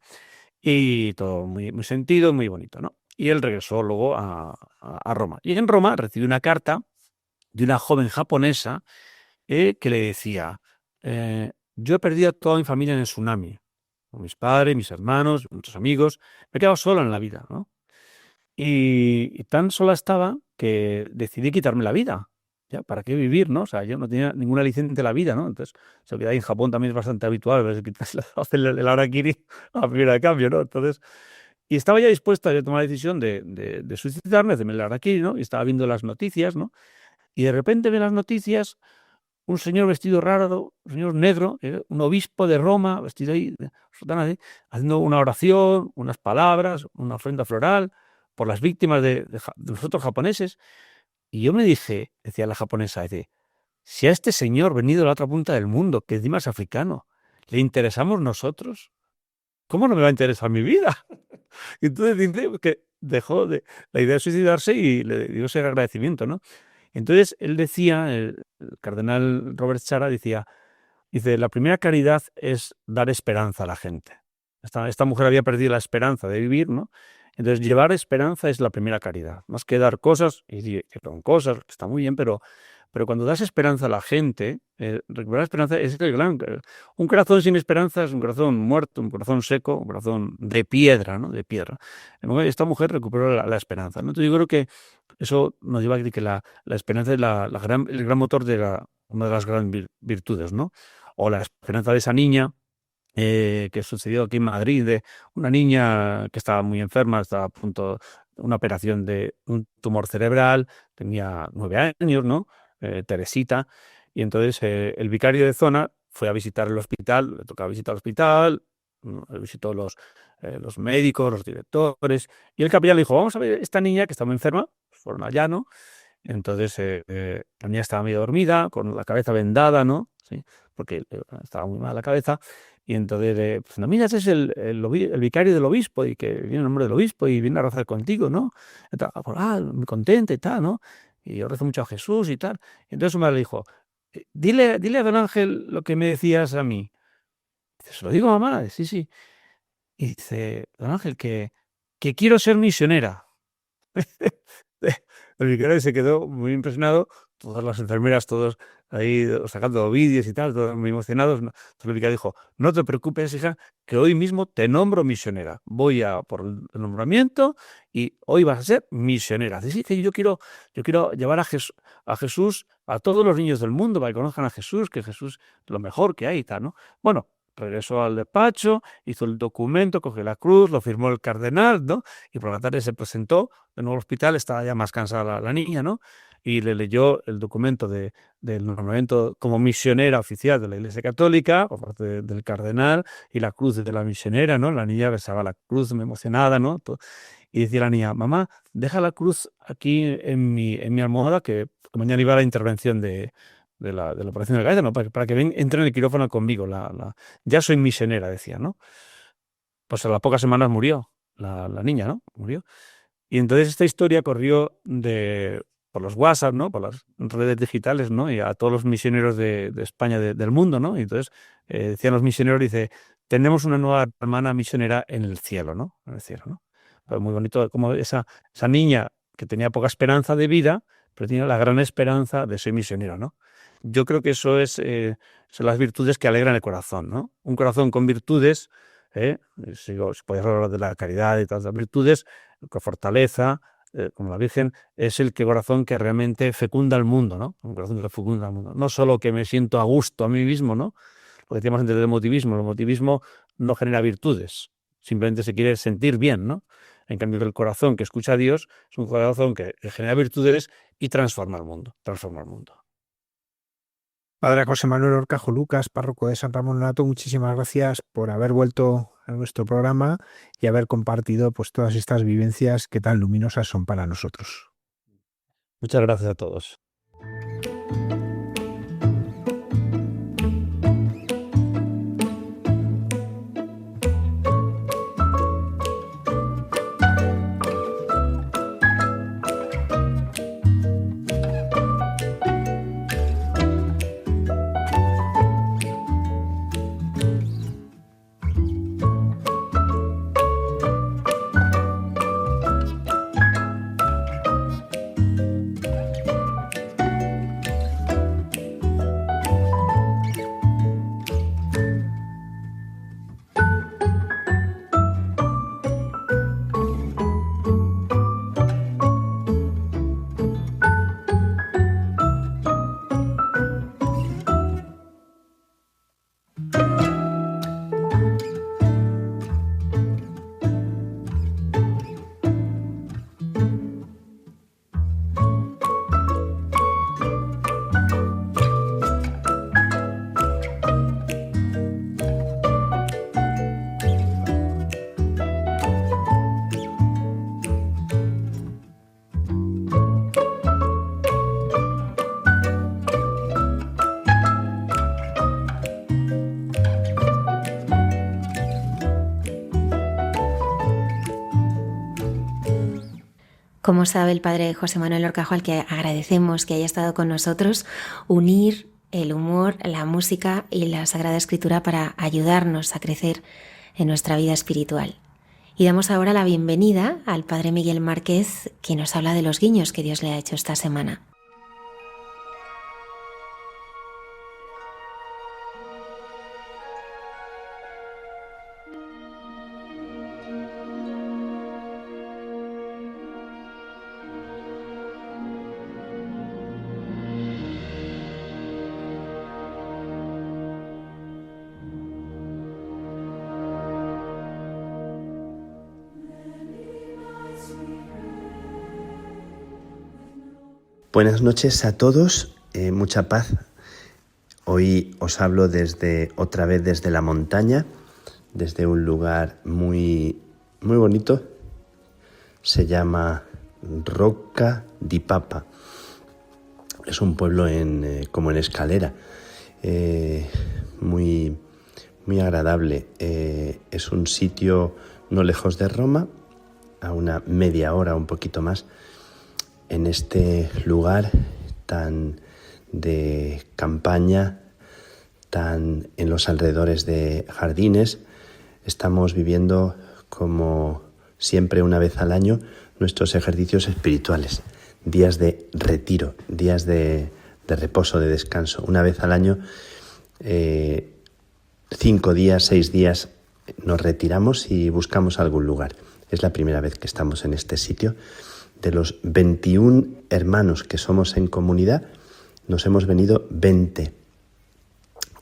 Y todo muy, muy sentido, muy bonito, ¿no? Y él regresó luego a Roma. Y en Roma recibió una carta de una joven japonesa que le decía, yo he perdido a toda mi familia en el tsunami, con mis padres, mis hermanos, muchos amigos, me he quedado sola en la vida, ¿no? Y tan sola estaba que decidí quitarme la vida. ¿Ya? ¿Para qué vivir, no? O sea, yo no tenía ninguna aliciente de la vida, ¿no? Entonces, se ve ahí en Japón también es bastante habitual, ¿ves? Hacer el harakiri a primera de cambio, ¿no? Entonces, y estaba ya dispuesta a tomar la decisión de suicidarme, hacerme el harakiri, ¿no? Y estaba viendo las noticias, ¿no? Y de repente ve las noticias un señor vestido raro, un señor negro, un obispo de Roma, vestido ahí, sotana, haciendo una oración, unas palabras, una ofrenda floral por las víctimas de los otros japoneses. Y yo me dije, decía la japonesa, dice, si a este señor venido de la otra punta del mundo, que encima es africano, le interesamos nosotros, ¿cómo no me va a interesar mi vida? Y entonces dice que dejó la idea de suicidarse y le dio ese agradecimiento, ¿no? Entonces él decía, el cardenal Robert Chara dice, la primera caridad es dar esperanza a la gente. Esta mujer había perdido la esperanza de vivir, ¿no? Entonces llevar esperanza es la primera caridad, más que dar cosas, y que son cosas, que está muy bien, pero cuando das esperanza a la gente, recuperar esperanza es un corazón sin esperanza es un corazón muerto, un corazón seco, un corazón de piedra, ¿no? De piedra. Esta mujer recuperó la esperanza, ¿no? Entonces yo creo que eso nos lleva a decir que la esperanza es el gran motor de una de las grandes virtudes, ¿no? O la esperanza de esa niña que sucedió aquí en Madrid, de una niña que estaba muy enferma, estaba a punto de una operación de un tumor cerebral, tenía 9 años, ¿no? Teresita, y entonces el vicario de zona fue a visitar el hospital, le tocaba visitar el hospital, visitó los médicos, los directores, y el capellán le dijo, vamos a ver esta niña que está muy enferma, fueron allá, ¿no? Entonces la niña estaba medio dormida, con la cabeza vendada, ¿no? ¿Sí? Porque estaba muy mal la cabeza, y entonces, pues, no, mira, ese es el vicario del obispo, y que viene en nombre del obispo, y viene a rezar contigo, ¿no? Muy contenta y tal, ¿no? Y yo rezo mucho a Jesús y tal. Y entonces su madre le dijo, dile a don Ángel lo que me decías a mí. Dice, ¿se lo digo, mamá? Dice, sí, sí. Y dice, don Ángel, que quiero ser misionera. El vicario se quedó muy impresionado, todas las enfermeras, todos ahí sacando vídeos y tal, todos muy emocionados. Entonces el vicario dijo, no te preocupes, hija, que hoy mismo te nombro misionera. Voy a por el nombramiento y hoy vas a ser misionera. Dice, sí, que yo quiero llevar a Jesús a todos los niños del mundo para que conozcan a Jesús, que Jesús es lo mejor que hay y tal, ¿no? Bueno, regresó al despacho, hizo el documento, cogió la cruz, lo firmó el cardenal, ¿no? Y por la tarde se presentó de nuevo al hospital, estaba ya más cansada la niña, ¿no? Y le leyó el documento del nombramiento como misionera oficial de la Iglesia Católica, por parte del cardenal, y la cruz de la misionera, ¿no? La niña besaba la cruz, muy emocionada, ¿no? Y decía la niña, mamá, deja la cruz aquí en mi almohada, que mañana iba a la intervención de la operación de la cabeza, ¿no? Para que entre en el quirófano conmigo. Ya soy misionera, decía, ¿no? Pues a las pocas semanas murió la niña, ¿no? Murió. Y entonces esta historia corrió por los WhatsApp, ¿no? Por las redes digitales, ¿no? Y a todos los misioneros de España, del mundo, ¿no? Y entonces decían los misioneros, dice, tenemos una nueva hermana misionera en el cielo, ¿no? En el cielo, ¿no? Pero muy bonito como esa niña que tenía poca esperanza de vida, pero tiene la gran esperanza de ser misionero, ¿no? Yo creo que eso son las virtudes que alegran el corazón, ¿no? Un corazón con virtudes, si podéis hablar de la caridad y todas las virtudes, con fortaleza, como la Virgen, es el corazón que realmente fecunda el mundo, ¿no? Un corazón que fecunda el mundo. No solo que me siento a gusto a mí mismo, ¿no? Lo que decíamos antes del emotivismo. El emotivismo no genera virtudes, simplemente se quiere sentir bien, ¿no? En cambio, el corazón que escucha a Dios es un corazón que genera virtudes y transforma el mundo. Padre José Manuel Horcajo Lucas, párroco de San Ramón Nonato, muchísimas gracias por haber vuelto a nuestro programa y haber compartido pues todas estas vivencias que tan luminosas son para nosotros. Muchas gracias a todos. Como sabe el padre José Manuel Horcajo, al que agradecemos que haya estado con nosotros, unir el humor, la música y la Sagrada Escritura para ayudarnos a crecer en nuestra vida espiritual. Y damos ahora la bienvenida al padre Miguel Márquez, que nos habla de los guiños que Dios le ha hecho esta semana. Buenas noches a todos, mucha paz. Hoy os hablo otra vez desde la montaña, desde un lugar muy bonito. Se llama Rocca di Papa. Es un pueblo como en escalera, muy agradable. Es un sitio no lejos de Roma, a una media hora, un poquito más. En este lugar tan de campaña, tan en los alrededores de jardines, estamos viviendo, como siempre una vez al año, nuestros ejercicios espirituales, días de retiro, días de reposo, de descanso. Una vez al año, 5 días, 6 días, nos retiramos y buscamos algún lugar. Es la primera vez que estamos en este sitio. De los 21 hermanos que somos en comunidad, nos hemos venido 20.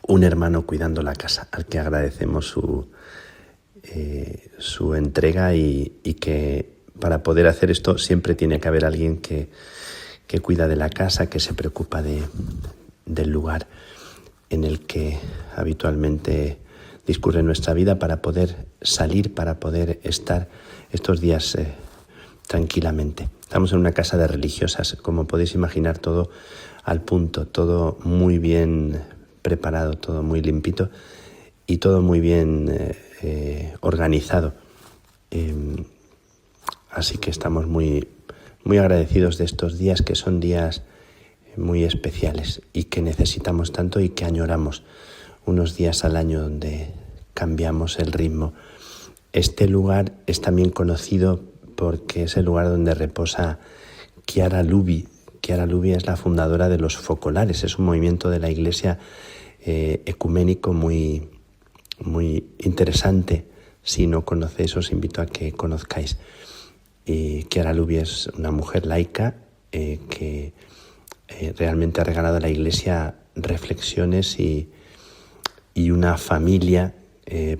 Un hermano cuidando la casa, al que agradecemos su entrega y que para poder hacer esto siempre tiene que haber alguien que cuida de la casa, que se preocupa del lugar en el que habitualmente discurre nuestra vida, para poder salir, para poder estar estos días tranquilamente. Estamos en una casa de religiosas, como podéis imaginar, todo al punto, todo muy bien preparado, todo muy limpito y todo muy bien organizado. Así que estamos muy agradecidos de estos días, que son días muy especiales y que necesitamos tanto y que añoramos. Unos días al año donde cambiamos el ritmo. Este lugar es también conocido porque es el lugar donde reposa Chiara Lubi. Chiara Lubi es la fundadora de los Focolares, es un movimiento de la Iglesia ecuménico muy interesante. Si no conocéis, os invito a que conozcáis. Chiara Lubi es una mujer laica que realmente ha regalado a la Iglesia reflexiones y una familia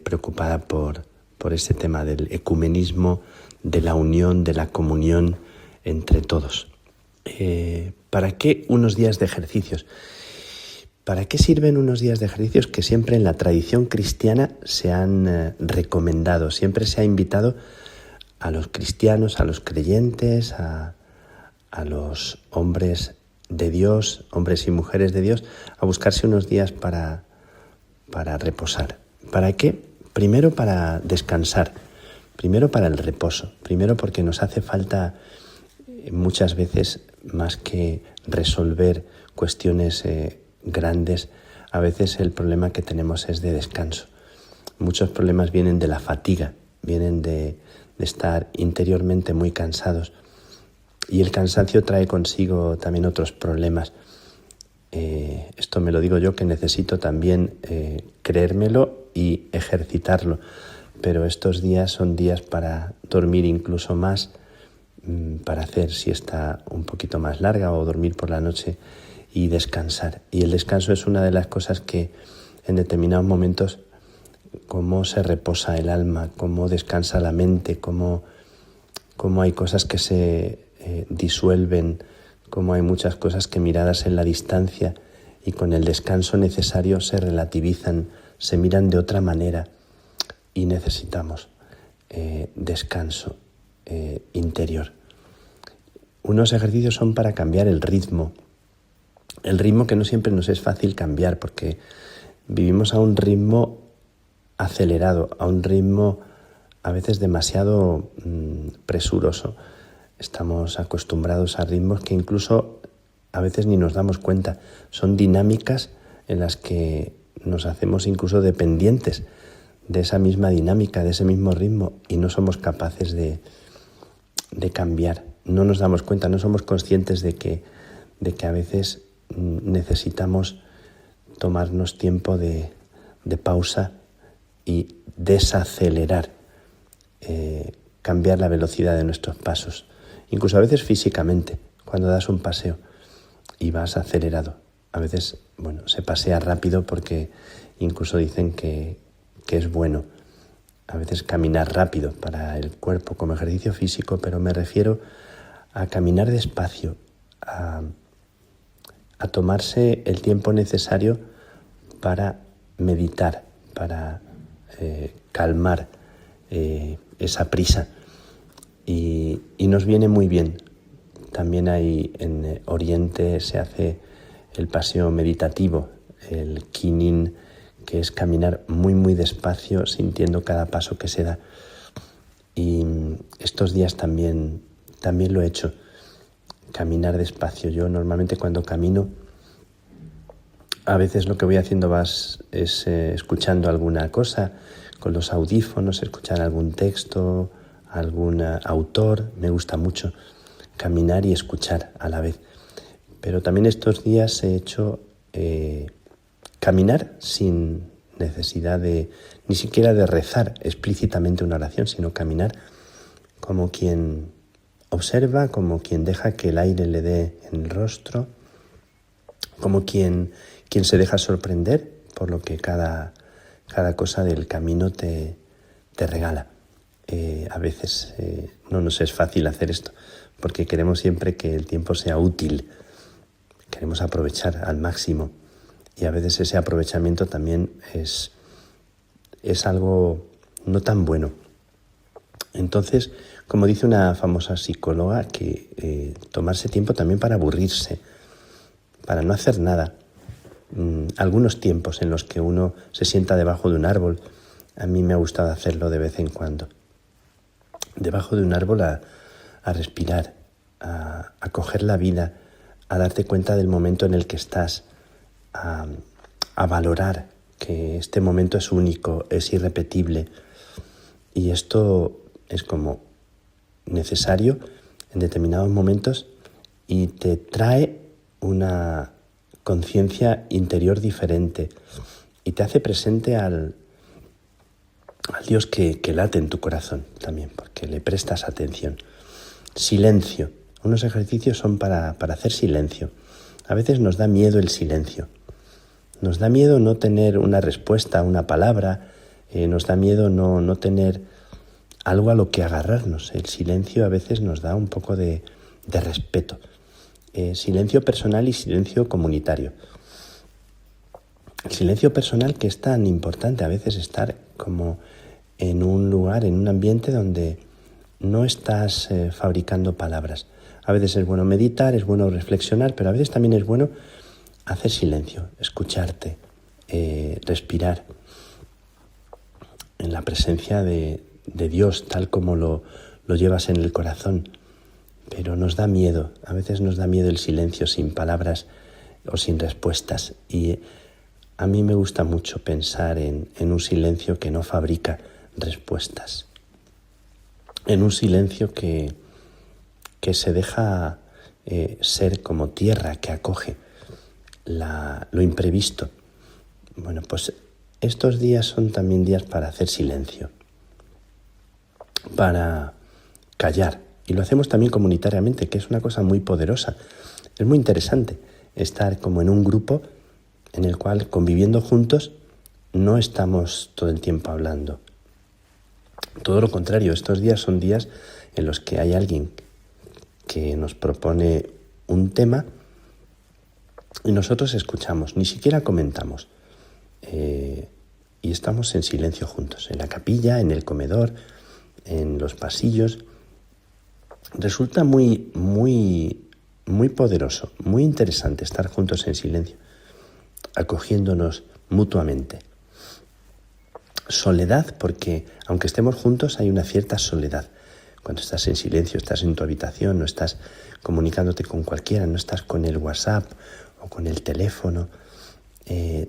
preocupada por ese tema del ecumenismo, de la unión, de la comunión entre todos. ¿Para qué unos días de ejercicios? ¿Para qué sirven unos días de ejercicios que siempre en la tradición cristiana se han recomendado? Siempre se ha invitado a los cristianos, a los creyentes, a los hombres de Dios, hombres y mujeres de Dios, a buscarse unos días para reposar. ¿Para qué? Primero para descansar, primero para el reposo, primero porque nos hace falta muchas veces, más que resolver cuestiones grandes, a veces el problema que tenemos es de descanso. Muchos problemas vienen de la fatiga, vienen de estar interiormente muy cansados, y el cansancio trae consigo también otros problemas. Esto me lo digo yo, que necesito también creérmelo y ejercitarlo, pero estos días son días para dormir incluso más, para hacer siesta un poquito más larga o dormir por la noche y descansar. Y el descanso es una de las cosas que en determinados momentos, cómo se reposa el alma, cómo descansa la mente, cómo hay cosas que se disuelven, cómo hay muchas cosas que miradas en la distancia y con el descanso necesario se relativizan, se miran de otra manera, y necesitamos descanso interior. Unos ejercicios son para cambiar el ritmo que no siempre nos es fácil cambiar, porque vivimos a un ritmo acelerado, a un ritmo a veces demasiado presuroso. Estamos acostumbrados a ritmos que incluso a veces ni nos damos cuenta. Son dinámicas en las que nos hacemos incluso dependientes de esa misma dinámica, de ese mismo ritmo, y no somos capaces de cambiar. No nos damos cuenta, no somos conscientes de que a veces necesitamos tomarnos tiempo de pausa y desacelerar, cambiar la velocidad de nuestros pasos. Incluso a veces físicamente, cuando das un paseo y vas acelerado. A veces, se pasea rápido porque incluso dicen que es bueno a veces caminar rápido para el cuerpo como ejercicio físico, pero me refiero a caminar despacio, a tomarse el tiempo necesario para meditar, para calmar esa prisa. Y nos viene muy bien. También hay en Oriente se hace el paseo meditativo, el Qinin, que es caminar muy muy despacio, sintiendo cada paso que se da. Y estos días también lo he hecho, caminar despacio. Yo normalmente cuando camino, a veces lo que voy haciendo es escuchando alguna cosa con los audífonos, escuchar algún texto, algún autor. Me gusta mucho caminar y escuchar a la vez. Pero también estos días he hecho caminar sin necesidad ni siquiera de rezar explícitamente una oración, sino caminar como quien observa, como quien deja que el aire le dé en el rostro, como quien se deja sorprender por lo que cada cosa del camino te regala. A veces no nos es fácil hacer esto, porque queremos siempre que el tiempo sea útil, queremos aprovechar al máximo, y a veces ese aprovechamiento también es algo no tan bueno. Entonces, como dice una famosa psicóloga, que tomarse tiempo también para aburrirse, para no hacer nada. Algunos tiempos en los que uno se sienta debajo de un árbol, a mí me ha gustado hacerlo de vez en cuando. Debajo de un árbol a respirar, a coger la vida, a darte cuenta del momento en el que estás, a valorar que este momento es único, es irrepetible. Y esto es como necesario en determinados momentos y te trae una conciencia interior diferente y te hace presente al Dios que late en tu corazón también, porque le prestas atención. Silencio. Unos ejercicios son para hacer silencio. A veces nos da miedo el silencio. Nos da miedo no tener una respuesta, una palabra. Nos da miedo no tener algo a lo que agarrarnos. El silencio a veces nos da un poco de respeto. Silencio personal y silencio comunitario. El silencio personal, que es tan importante a veces, estar como en un lugar, en un ambiente donde no estás fabricando palabras. A veces es bueno meditar, es bueno reflexionar, pero a veces también es bueno hacer silencio, escucharte, respirar en la presencia de Dios, tal como lo llevas en el corazón. Pero nos da miedo, a veces nos da miedo el silencio sin palabras o sin respuestas. Y a mí me gusta mucho pensar en un silencio que no fabrica respuestas, en un silencio que se deja ser como tierra que acoge lo imprevisto. Bueno, pues estos días son también días para hacer silencio, para callar. Y lo hacemos también comunitariamente, que es una cosa muy poderosa. Es muy interesante estar como en un grupo en el cual, conviviendo juntos, no estamos todo el tiempo hablando. Todo lo contrario, estos días son días en los que hay alguien que nos propone un tema y nosotros escuchamos, ni siquiera comentamos. Y estamos en silencio juntos, en la capilla, en el comedor, en los pasillos. Resulta muy, muy, muy poderoso, muy interesante estar juntos en silencio, acogiéndonos mutuamente. Soledad, porque aunque estemos juntos hay una cierta soledad. cuando estás en silencio, estás en tu habitación, no estás comunicándote con cualquiera, no estás con el WhatsApp o con el teléfono.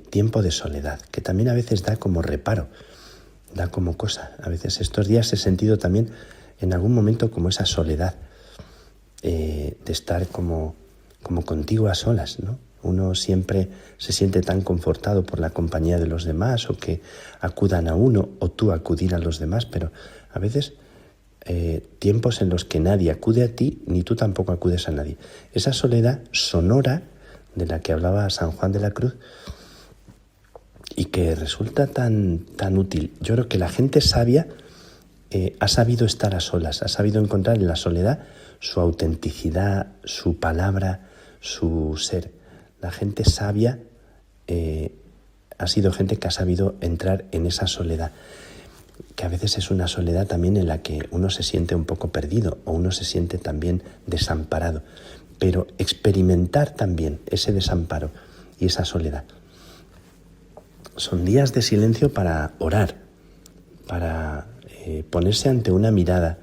Tiempo de soledad, que también a veces da como reparo, da como cosa. A veces estos días he sentido también en algún momento como esa soledad, de estar como contigo a solas, ¿no? Uno siempre se siente tan confortado por la compañía de los demás, o que acudan a uno, o tú acudir a los demás, pero a veces tiempos en los que nadie acude a ti, ni tú tampoco acudes a nadie. Esa soledad sonora de la que hablaba San Juan de la Cruz, y que resulta tan útil. Yo creo que la gente sabia ha sabido estar a solas, ha sabido encontrar en la soledad su autenticidad, su palabra, su ser. La gente sabia ha sido gente que ha sabido entrar en esa soledad, que a veces es una soledad también en la que uno se siente un poco perdido, o uno se siente también desamparado, pero experimentar también ese desamparo y esa soledad. Son días de silencio para orar, para ponerse ante una mirada,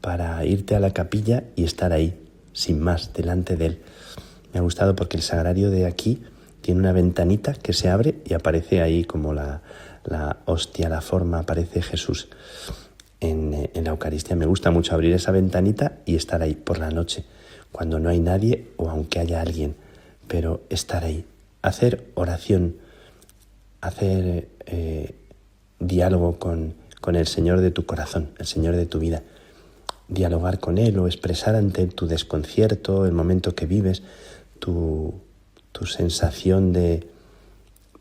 para irte a la capilla y estar ahí, sin más, delante de él. Me ha gustado porque el sagrario de aquí tiene una ventanita que se abre y aparece ahí como la hostia, la forma, aparece Jesús en la Eucaristía. Me gusta mucho abrir esa ventanita y estar ahí por la noche, cuando no hay nadie o aunque haya alguien, pero estar ahí, hacer oración, hacer diálogo con el Señor de tu corazón, el Señor de tu vida. Dialogar con Él o expresar ante Él tu desconcierto, el momento que vives, tu sensación de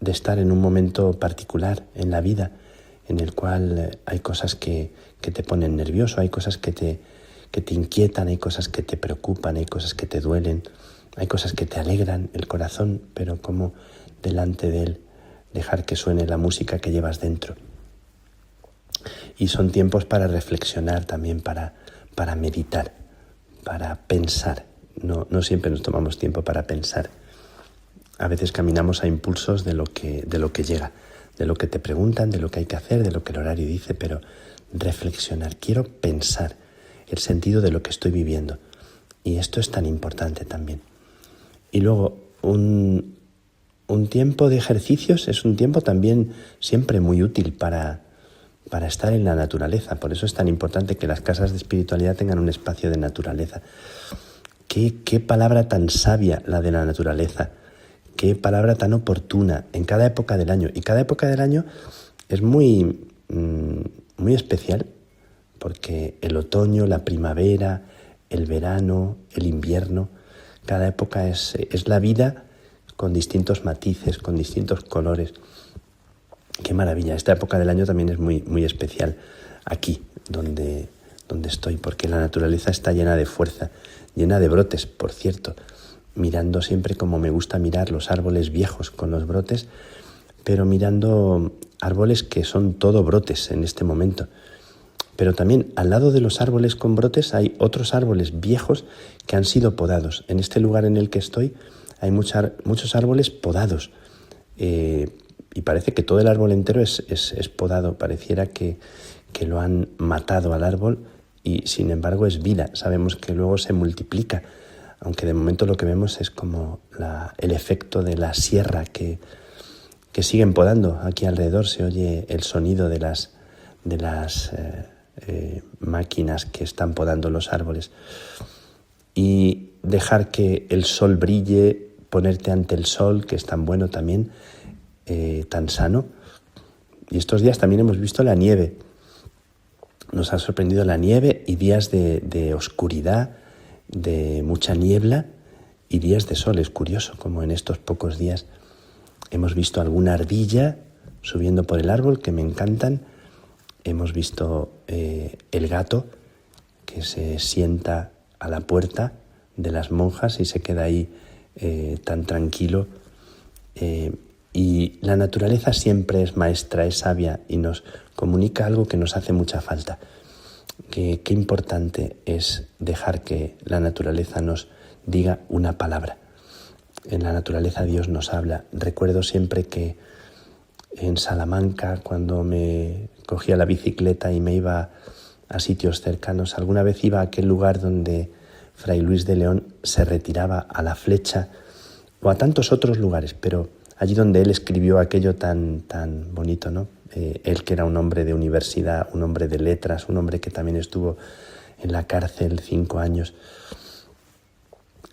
estar en un momento particular en la vida, en el cual hay cosas que te ponen nervioso, hay cosas que te inquietan, hay cosas que te preocupan, hay cosas que te duelen, hay cosas que te alegran el corazón, pero como delante de Él dejar que suene la música que llevas dentro. Y son tiempos para reflexionar también, para meditar, para pensar. No siempre nos tomamos tiempo para pensar. A veces caminamos a impulsos de lo que llega, de lo que te preguntan, de lo que hay que hacer, de lo que el horario dice, pero reflexionar. Quiero pensar el sentido de lo que estoy viviendo. Y esto es tan importante también. Y luego, un tiempo de ejercicios es un tiempo también siempre muy útil para estar en la naturaleza. Por eso es tan importante que las casas de espiritualidad tengan un espacio de naturaleza. Qué palabra tan sabia la de la naturaleza, qué palabra tan oportuna en cada época del año. Y cada época del año es muy especial, porque el otoño, la primavera, el verano, el invierno, cada época es la vida con distintos matices, con distintos colores. Qué maravilla. Esta época del año también es muy especial aquí, donde estoy, porque la naturaleza está llena de fuerza, llena de brotes, por cierto, mirando siempre como me gusta mirar los árboles viejos con los brotes, pero mirando árboles que son todo brotes en este momento. Pero también al lado de los árboles con brotes hay otros árboles viejos que han sido podados. En este lugar en el que estoy hay muchos árboles podados, y parece que todo el árbol entero es podado. Pareciera que lo han matado al árbol, y sin embargo es vida. Sabemos que luego se multiplica, aunque de momento lo que vemos es como el efecto de la sierra que siguen podando. Aquí alrededor se oye el sonido de las máquinas que están podando los árboles. Y dejar que el sol brille, ponerte ante el sol, que es tan bueno también, tan sano. Y estos días también hemos visto la nieve. Nos ha sorprendido la nieve, y días de oscuridad, de mucha niebla, y días de sol. Es curioso como en estos pocos días hemos visto alguna ardilla subiendo por el árbol, que me encantan. Hemos visto el gato que se sienta a la puerta de las monjas y se queda ahí tan tranquilo. Y la naturaleza siempre es maestra, es sabia, y nos comunica algo que nos hace mucha falta. Qué importante es dejar que la naturaleza nos diga una palabra. En la naturaleza Dios nos habla. Recuerdo siempre que en Salamanca, cuando me cogía la bicicleta y me iba a sitios cercanos. Alguna vez iba a aquel lugar donde Fray Luis de León se retiraba a la Flecha o a tantos otros lugares, pero allí donde él escribió aquello tan bonito, ¿no? Él que era un hombre de universidad, un hombre de letras, un hombre que también estuvo en la cárcel 5 años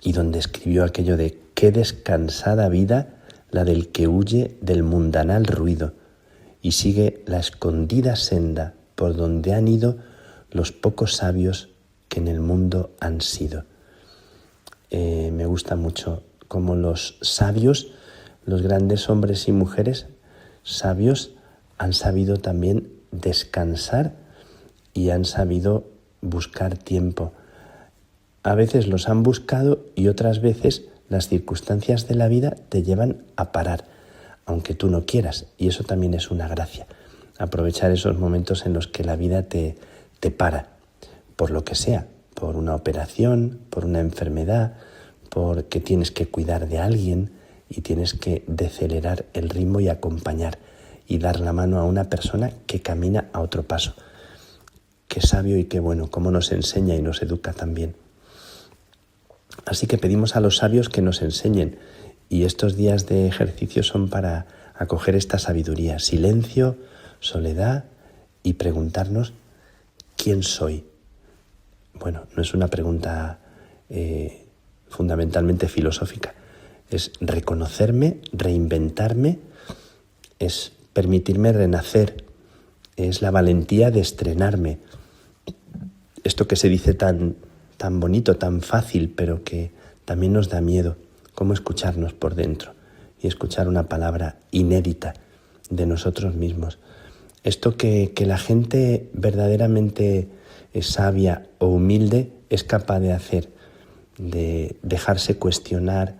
y donde escribió aquello de qué descansada vida la del que huye del mundanal ruido y sigue la escondida senda por donde han ido los pocos sabios que en el mundo han sido. Me gusta mucho cómo los sabios, los grandes hombres y mujeres sabios, han sabido también descansar y han sabido buscar tiempo. A veces los han buscado y otras veces las circunstancias de la vida te llevan a parar, aunque tú no quieras, y eso también es una gracia. Aprovechar esos momentos en los que la vida te para, por lo que sea, por una operación, por una enfermedad, porque tienes que cuidar de alguien y tienes que decelerar el ritmo y acompañar y dar la mano a una persona que camina a otro paso. Qué sabio y qué bueno, cómo nos enseña y nos educa también. Así que pedimos a los sabios que nos enseñen y estos días de ejercicio son para acoger esta sabiduría, silencio, soledad y preguntarnos ¿quién soy? Bueno, no es una pregunta fundamentalmente filosófica, es reconocerme, reinventarme, es permitirme renacer, es la valentía de estrenarme. Esto que se dice tan bonito, tan fácil, pero que también nos da miedo, cómo escucharnos por dentro y escuchar una palabra inédita de nosotros mismos. Esto que la gente verdaderamente sabia o humilde es capaz de hacer, de dejarse cuestionar,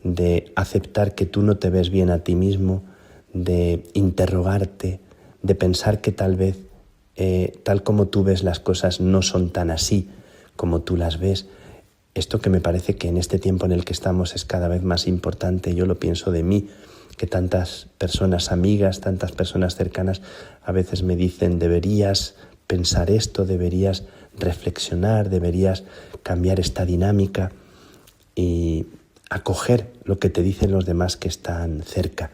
de aceptar que tú no te ves bien a ti mismo, de interrogarte, de pensar que tal vez tal como tú ves las cosas no son tan así como tú las ves. Esto que me parece que en este tiempo en el que estamos es cada vez más importante. Yo lo pienso de mí, que tantas personas amigas, tantas personas cercanas a veces me dicen deberías pensar esto, deberías reflexionar, deberías cambiar esta dinámica y acoger lo que te dicen los demás que están cerca.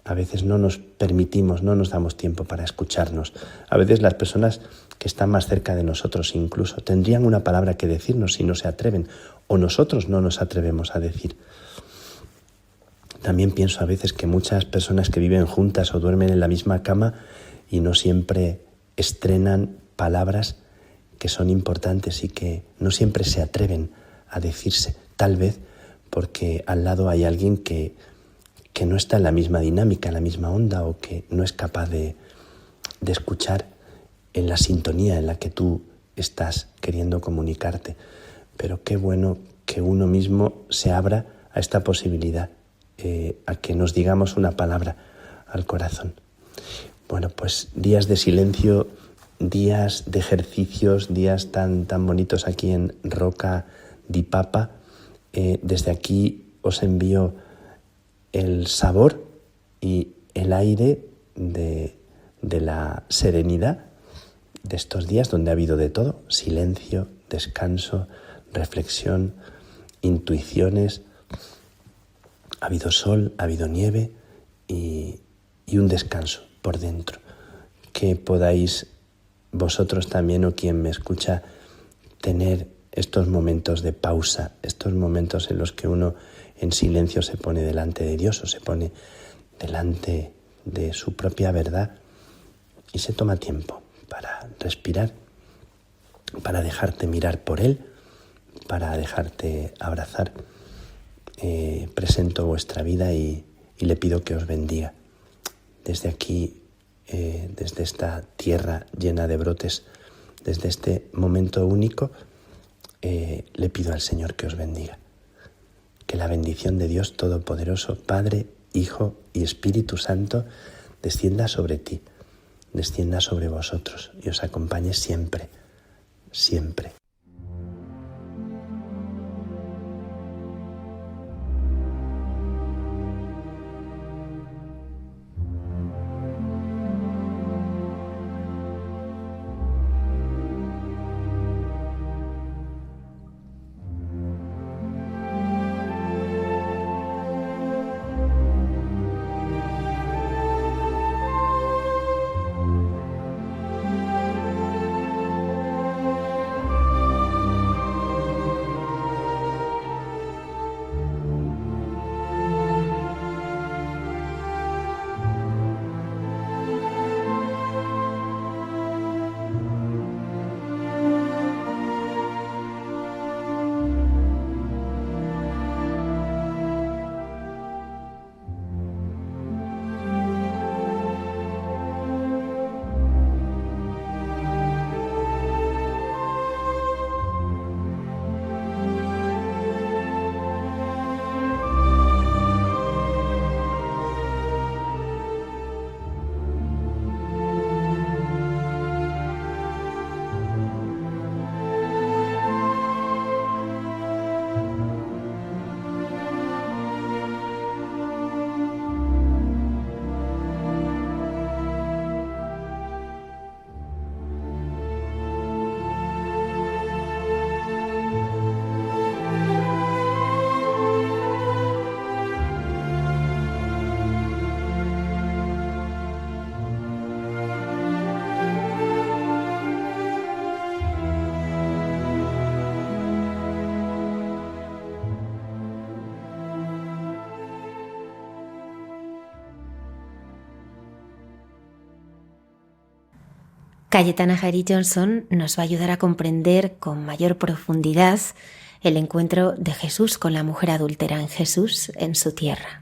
A veces no nos permitimos, no nos damos tiempo para escucharnos. A veces las personas que están más cerca de nosotros incluso tendrían una palabra que decirnos si no se atreven, o nosotros no nos atrevemos a decir. También pienso a veces que muchas personas que viven juntas o duermen en la misma cama y no siempre estrenan palabras que son importantes y que no siempre se atreven a decirse, tal vez porque al lado hay alguien que no está en la misma dinámica, en la misma onda, o que no es capaz de escuchar en la sintonía en la que tú estás queriendo comunicarte. Pero qué bueno que uno mismo se abra a esta posibilidad, a que nos digamos una palabra al corazón. Bueno, pues días de silencio, días de ejercicios, días tan bonitos aquí en Roca di Papa. Desde aquí os envío el sabor y el aire de la serenidad de estos días donde ha habido de todo: silencio, descanso, reflexión, intuiciones. Ha habido sol, ha habido nieve y un descanso por dentro. Que podáis vosotros también, o quien me escucha, tener estos momentos de pausa, estos momentos en los que uno en silencio se pone delante de Dios o se pone delante de su propia verdad y se toma tiempo para respirar, para dejarte mirar por Él, para dejarte abrazar. Presento vuestra vida y le pido que os bendiga. Desde aquí, desde esta tierra llena de brotes, desde este momento único, le pido al Señor que os bendiga. Que la bendición de Dios Todopoderoso, Padre, Hijo y Espíritu Santo, descienda sobre ti, descienda sobre vosotros y os acompañe siempre, siempre. Cayetana Jairi Johnson nos va a ayudar a comprender con mayor profundidad el encuentro de Jesús con la mujer adúltera en Jesús en su tierra.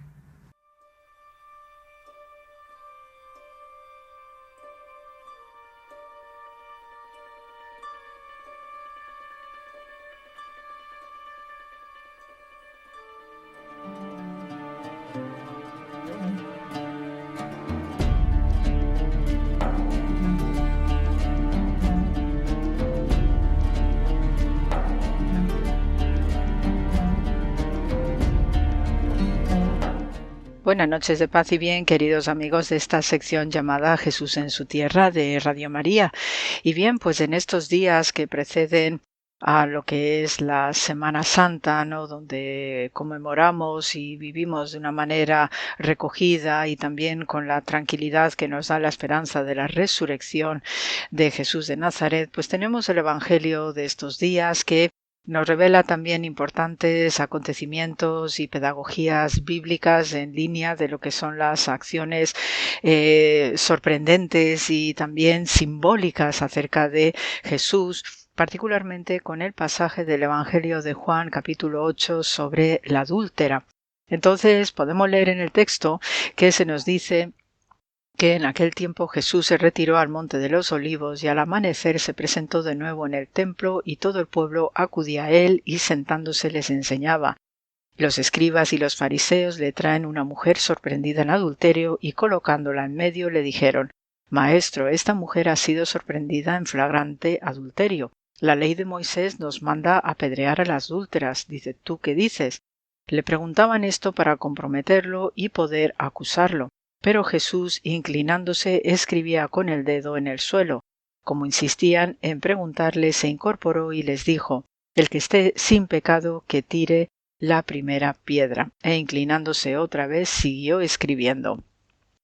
Buenas noches de paz y bien, queridos amigos de esta sección llamada Jesús en su tierra de Radio María. Y bien, pues en estos días que preceden a lo que es la Semana Santa, ¿no?, donde conmemoramos y vivimos de una manera recogida y también con la tranquilidad que nos da la esperanza de la resurrección de Jesús de Nazaret, pues tenemos el Evangelio de estos días que nos revela también importantes acontecimientos y pedagogías bíblicas en línea de lo que son las acciones sorprendentes y también simbólicas acerca de Jesús, particularmente con el pasaje del Evangelio de Juan, capítulo 8, sobre la adúltera. Entonces podemos leer en el texto que se nos dice que en aquel tiempo Jesús se retiró al monte de los olivos y al amanecer se presentó de nuevo en el templo y todo el pueblo acudía a él y sentándose les enseñaba. Los escribas y los fariseos le traen una mujer sorprendida en adulterio y colocándola en medio le dijeron: Maestro, esta mujer ha sido sorprendida en flagrante adulterio. La ley de Moisés nos manda apedrear a las adúlteras. Dice, ¿tú qué dices? Le preguntaban esto para comprometerlo y poder acusarlo. Pero Jesús, inclinándose, escribía con el dedo en el suelo. Como insistían en preguntarle, se incorporó y les dijo: El que esté sin pecado, que tire la primera piedra. E inclinándose otra vez, siguió escribiendo.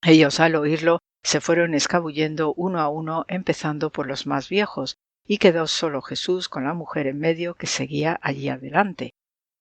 Ellos, al oírlo, se fueron escabullendo uno a uno, empezando por los más viejos, y quedó solo Jesús con la mujer en medio que seguía allí adelante.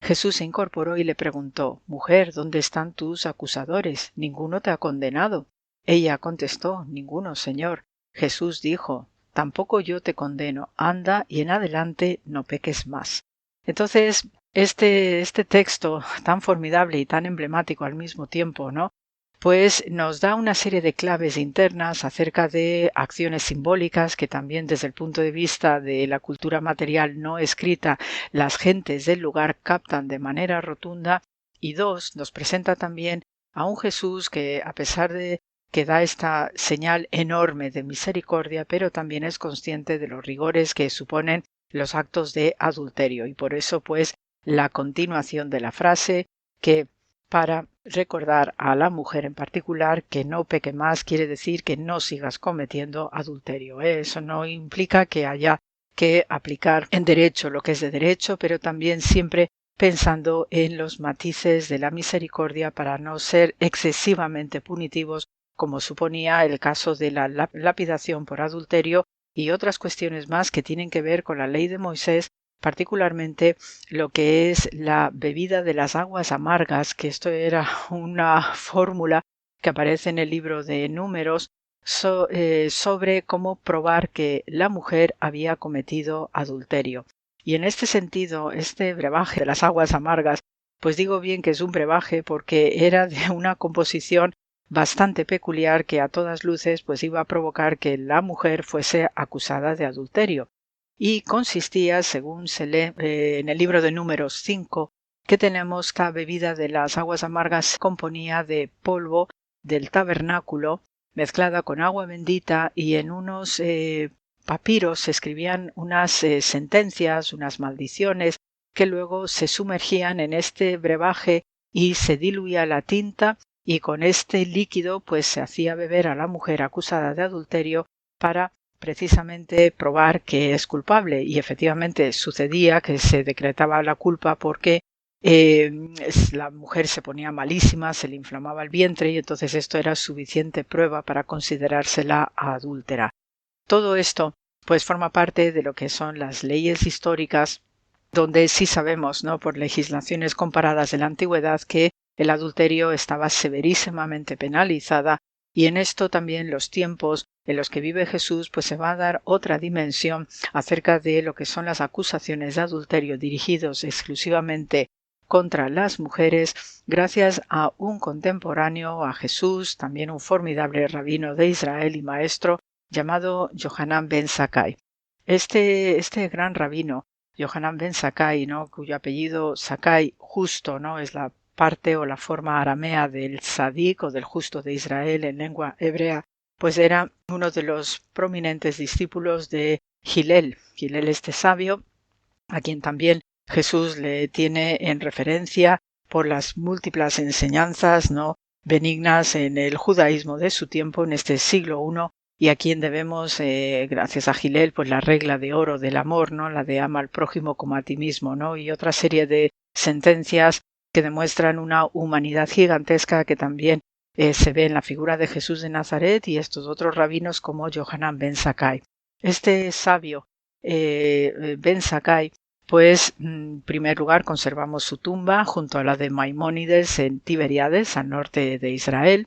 Jesús se incorporó y le preguntó: Mujer, ¿dónde están tus acusadores? ¿Ninguno te ha condenado? Ella contestó: Ninguno, Señor. Jesús dijo: Tampoco yo te condeno. Anda y en adelante no peques más. Entonces, este texto tan formidable y tan emblemático al mismo tiempo, ¿no?, pues nos da una serie de claves internas acerca de acciones simbólicas que también desde el punto de vista de la cultura material no escrita las gentes del lugar captan de manera rotunda. Y dos, nos presenta también a un Jesús que, a pesar de que da esta señal enorme de misericordia, pero también es consciente de los rigores que suponen los actos de adulterio. Y por eso, pues, la continuación de la frase que, para recordar a la mujer en particular que no peque más, quiere decir que no sigas cometiendo adulterio. Eso no implica que haya que aplicar en derecho lo que es de derecho, pero también siempre pensando en los matices de la misericordia para no ser excesivamente punitivos, como suponía el caso de la lapidación por adulterio y otras cuestiones más que tienen que ver con la ley de Moisés, particularmente lo que es la bebida de las aguas amargas, que esto era una fórmula que aparece en el libro de Números sobre cómo probar que la mujer había cometido adulterio. Y en este sentido, este brebaje de las aguas amargas, pues digo bien que es un brebaje porque era de una composición bastante peculiar que a todas luces pues iba a provocar que la mujer fuese acusada de adulterio. Y consistía, según se lee en el libro de Números 5, que tenemos que la bebida de las aguas amargas se componía de polvo del tabernáculo mezclada con agua bendita, y en unos papiros se escribían unas sentencias, unas maldiciones, que luego se sumergían en este brebaje y se diluía la tinta, y con este líquido pues se hacía beber a la mujer acusada de adulterio para precisamente probar que es culpable. Y efectivamente sucedía que se decretaba la culpa porque la mujer se ponía malísima, se le inflamaba el vientre, y entonces esto era suficiente prueba para considerársela adúltera. Todo esto pues forma parte de lo que son las leyes históricas, donde sí sabemos, ¿no?, por legislaciones comparadas de la antigüedad, que el adulterio estaba severísimamente penalizada, Y en esto también los tiempos en los que vive Jesús, pues se va a dar otra dimensión acerca de lo que son las acusaciones de adulterio dirigidos exclusivamente contra las mujeres, gracias a un contemporáneo, a Jesús, también un formidable rabino de Israel y maestro, llamado Yohanan ben Zakkai. Este gran rabino, Yohanan ben Zakkai, ¿no?, cuyo apellido Zakkai, justo, ¿no?, es la parte o la forma aramea del Tzadik o del justo de Israel en lengua hebrea, pues era uno de los prominentes discípulos de Hillel, este sabio, a quien también Jesús le tiene en referencia por las múltiples enseñanzas, ¿no?, benignas en el judaísmo de su tiempo, en este siglo I, y a quien debemos, gracias a Hillel, pues la regla de oro del amor, ¿no?, la de ama al prójimo como a ti mismo, ¿no?, y otra serie de sentencias que demuestran una humanidad gigantesca que también se ve en la figura de Jesús de Nazaret y estos otros rabinos como Yohanan ben Zakkai. Este sabio ben Zakkai, pues en primer lugar conservamos su tumba junto a la de Maimónides en Tiberíades, al norte de Israel,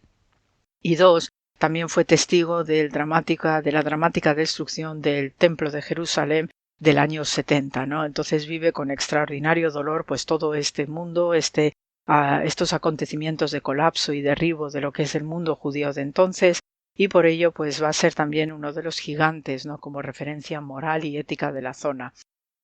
y dos, también fue testigo de la dramática destrucción del Templo de Jerusalén del año 70, ¿no? Entonces vive con extraordinario dolor pues todo este mundo, estos acontecimientos de colapso y derribo de lo que es el mundo judío de entonces, y por ello pues va a ser también uno de los gigantes, ¿no?, como referencia moral y ética de la zona.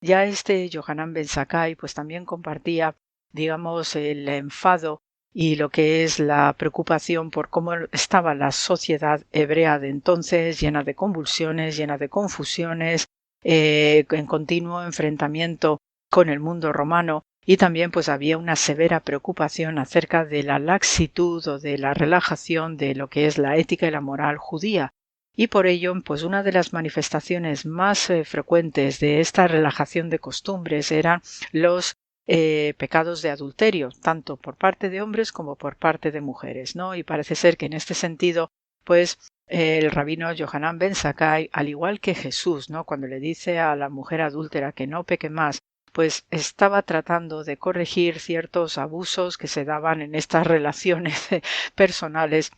Ya Yohanan ben Zakkai pues también compartía, digamos, el enfado y lo que es la preocupación por cómo estaba la sociedad hebrea de entonces, llena de convulsiones, llena de confusiones, en continuo enfrentamiento con el mundo romano, y también pues había una severa preocupación acerca de la laxitud o de la relajación de lo que es la ética y la moral judía. Y por ello, pues una de las manifestaciones más frecuentes de esta relajación de costumbres eran los pecados de adulterio, tanto por parte de hombres como por parte de mujeres, ¿no? Y parece ser que en este sentido, pues el rabino Yohanan ben Zakkai, al igual que Jesús, ¿no?, cuando le dice a la mujer adúltera que no peque más, pues estaba tratando de corregir ciertos abusos que se daban en estas relaciones personales,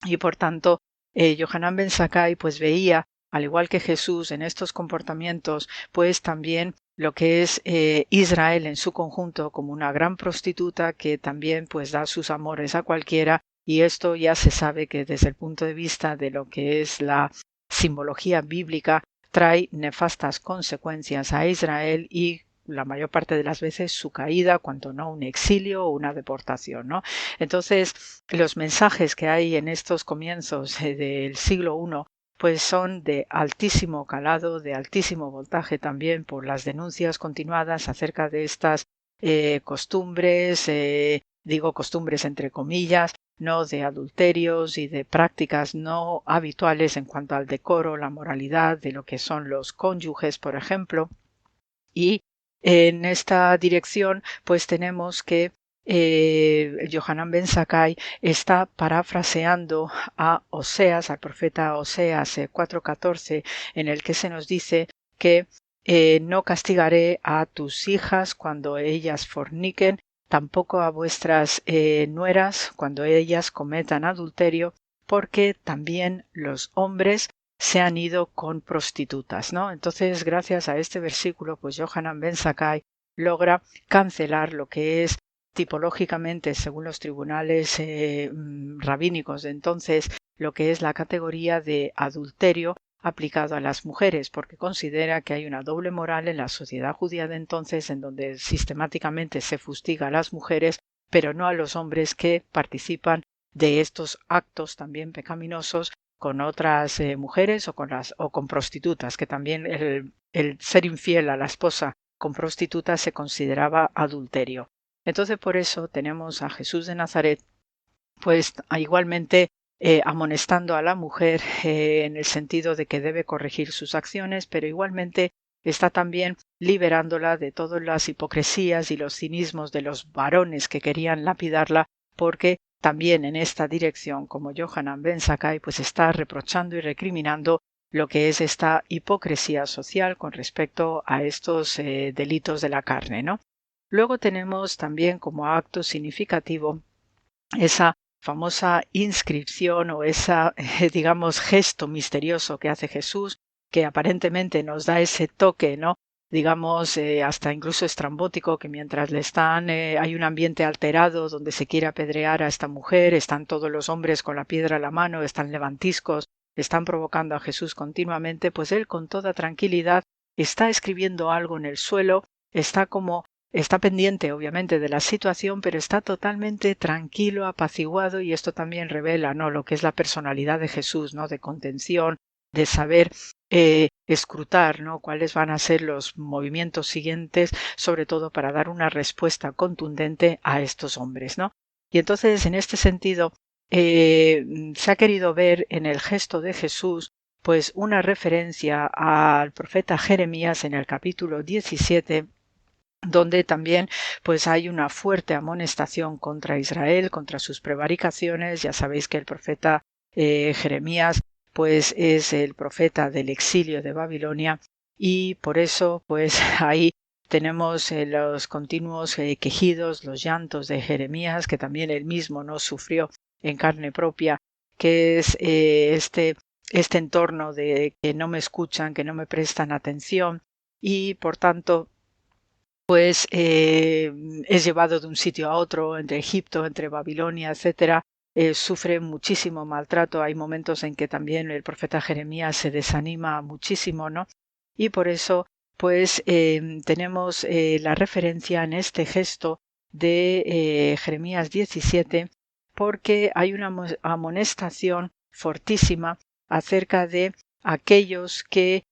y por tanto Yohanan ben Zakkai pues veía, al igual que Jesús, en estos comportamientos, pues también lo que es Israel en su conjunto como una gran prostituta que también pues da sus amores a cualquiera, y esto ya se sabe que desde el punto de vista de lo que es la simbología bíblica trae nefastas consecuencias a Israel y la mayor parte de las veces su caída, cuanto no un exilio o una deportación, ¿no? Entonces, los mensajes que hay en estos comienzos del siglo I pues son de altísimo calado, de altísimo voltaje también por las denuncias continuadas acerca de estas costumbres, digo costumbres entre comillas, no, de adulterios y de prácticas no habituales en cuanto al decoro, la moralidad de lo que son los cónyuges, por ejemplo. Y en esta dirección pues tenemos que Yohanan ben Zakkai está parafraseando a Oseas, al profeta Oseas 4:14, en el que se nos dice que no castigaré a tus hijas cuando ellas forniquen, tampoco a vuestras nueras cuando ellas cometan adulterio, porque también los hombres se han ido con prostitutas, ¿no? Entonces, gracias a este versículo, pues Yohanan ben Zakkai logra cancelar lo que es tipológicamente, según los tribunales rabínicos de entonces, lo que es la categoría de adulterio aplicado a las mujeres, porque considera que hay una doble moral en la sociedad judía de entonces, en donde sistemáticamente se fustiga a las mujeres, pero no a los hombres que participan de estos actos también pecaminosos con otras mujeres o con prostitutas, que también el ser infiel a la esposa con prostitutas se consideraba adulterio. Entonces por eso tenemos a Jesús de Nazaret pues igualmente amonestando a la mujer en el sentido de que debe corregir sus acciones, pero igualmente está también liberándola de todas las hipocresías y los cinismos de los varones que querían lapidarla, porque también en esta dirección, como Yohanan ben Zakkai, pues está reprochando y recriminando lo que es esta hipocresía social con respecto a estos delitos de la carne, ¿no? Luego tenemos también como acto significativo esa famosa inscripción o esa, digamos, gesto misterioso que hace Jesús, que aparentemente nos da ese toque, ¿no? Digamos, hasta incluso estrambótico, que mientras hay un ambiente alterado donde se quiere apedrear a esta mujer, están todos los hombres con la piedra a la mano, están levantiscos, están provocando a Jesús continuamente, pues él con toda tranquilidad está escribiendo algo en el suelo, está pendiente obviamente de la situación, pero está totalmente tranquilo, apaciguado, y esto también revela, ¿no?, lo que es la personalidad de Jesús, ¿no?, de contención, de saber escrutar, ¿no?, cuáles van a ser los movimientos siguientes, sobre todo para dar una respuesta contundente a estos hombres, ¿no? Y entonces, en este sentido, se ha querido ver en el gesto de Jesús pues una referencia al profeta Jeremías en el capítulo 17, donde también pues hay una fuerte amonestación contra Israel, contra sus prevaricaciones. Ya sabéis que el profeta Jeremías pues es el profeta del exilio de Babilonia, y por eso pues ahí tenemos los continuos quejidos, los llantos de Jeremías, que también él mismo no sufrió en carne propia, que es este entorno de que no me escuchan, que no me prestan atención, y por tanto pues es llevado de un sitio a otro, entre Egipto, entre Babilonia, etcétera. Sufre muchísimo maltrato. Hay momentos en que también el profeta Jeremías se desanima muchísimo, ¿no? Y por eso pues tenemos la referencia en este gesto de Jeremías 17, porque hay una amonestación fortísima acerca de aquellos que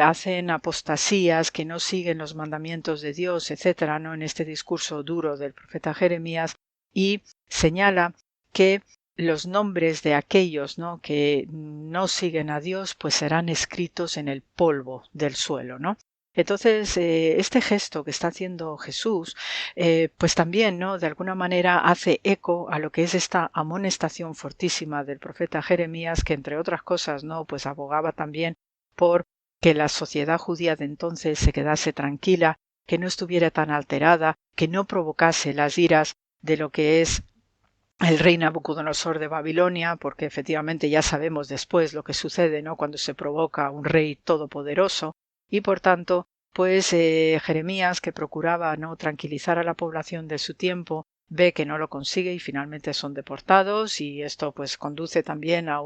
hacen apostasías, que no siguen los mandamientos de Dios, etcétera, ¿no?, en este discurso duro del profeta Jeremías, y señala que los nombres de aquellos, ¿no?, que no siguen a Dios, pues serán escritos en el polvo del suelo, ¿no? Entonces, este gesto que está haciendo Jesús, pues también, ¿no?, de alguna manera hace eco a lo que es esta amonestación fortísima del profeta Jeremías, que entre otras cosas, ¿no?, pues abogaba también por que la sociedad judía de entonces se quedase tranquila, que no estuviera tan alterada, que no provocase las iras de lo que es el rey Nabucodonosor de Babilonia, porque efectivamente ya sabemos después lo que sucede, ¿no?, cuando se provoca un rey todopoderoso. Y por tanto, pues Jeremías, que procuraba, ¿no?, tranquilizar a la población de su tiempo, ve que no lo consigue y finalmente son deportados, y esto pues conduce también a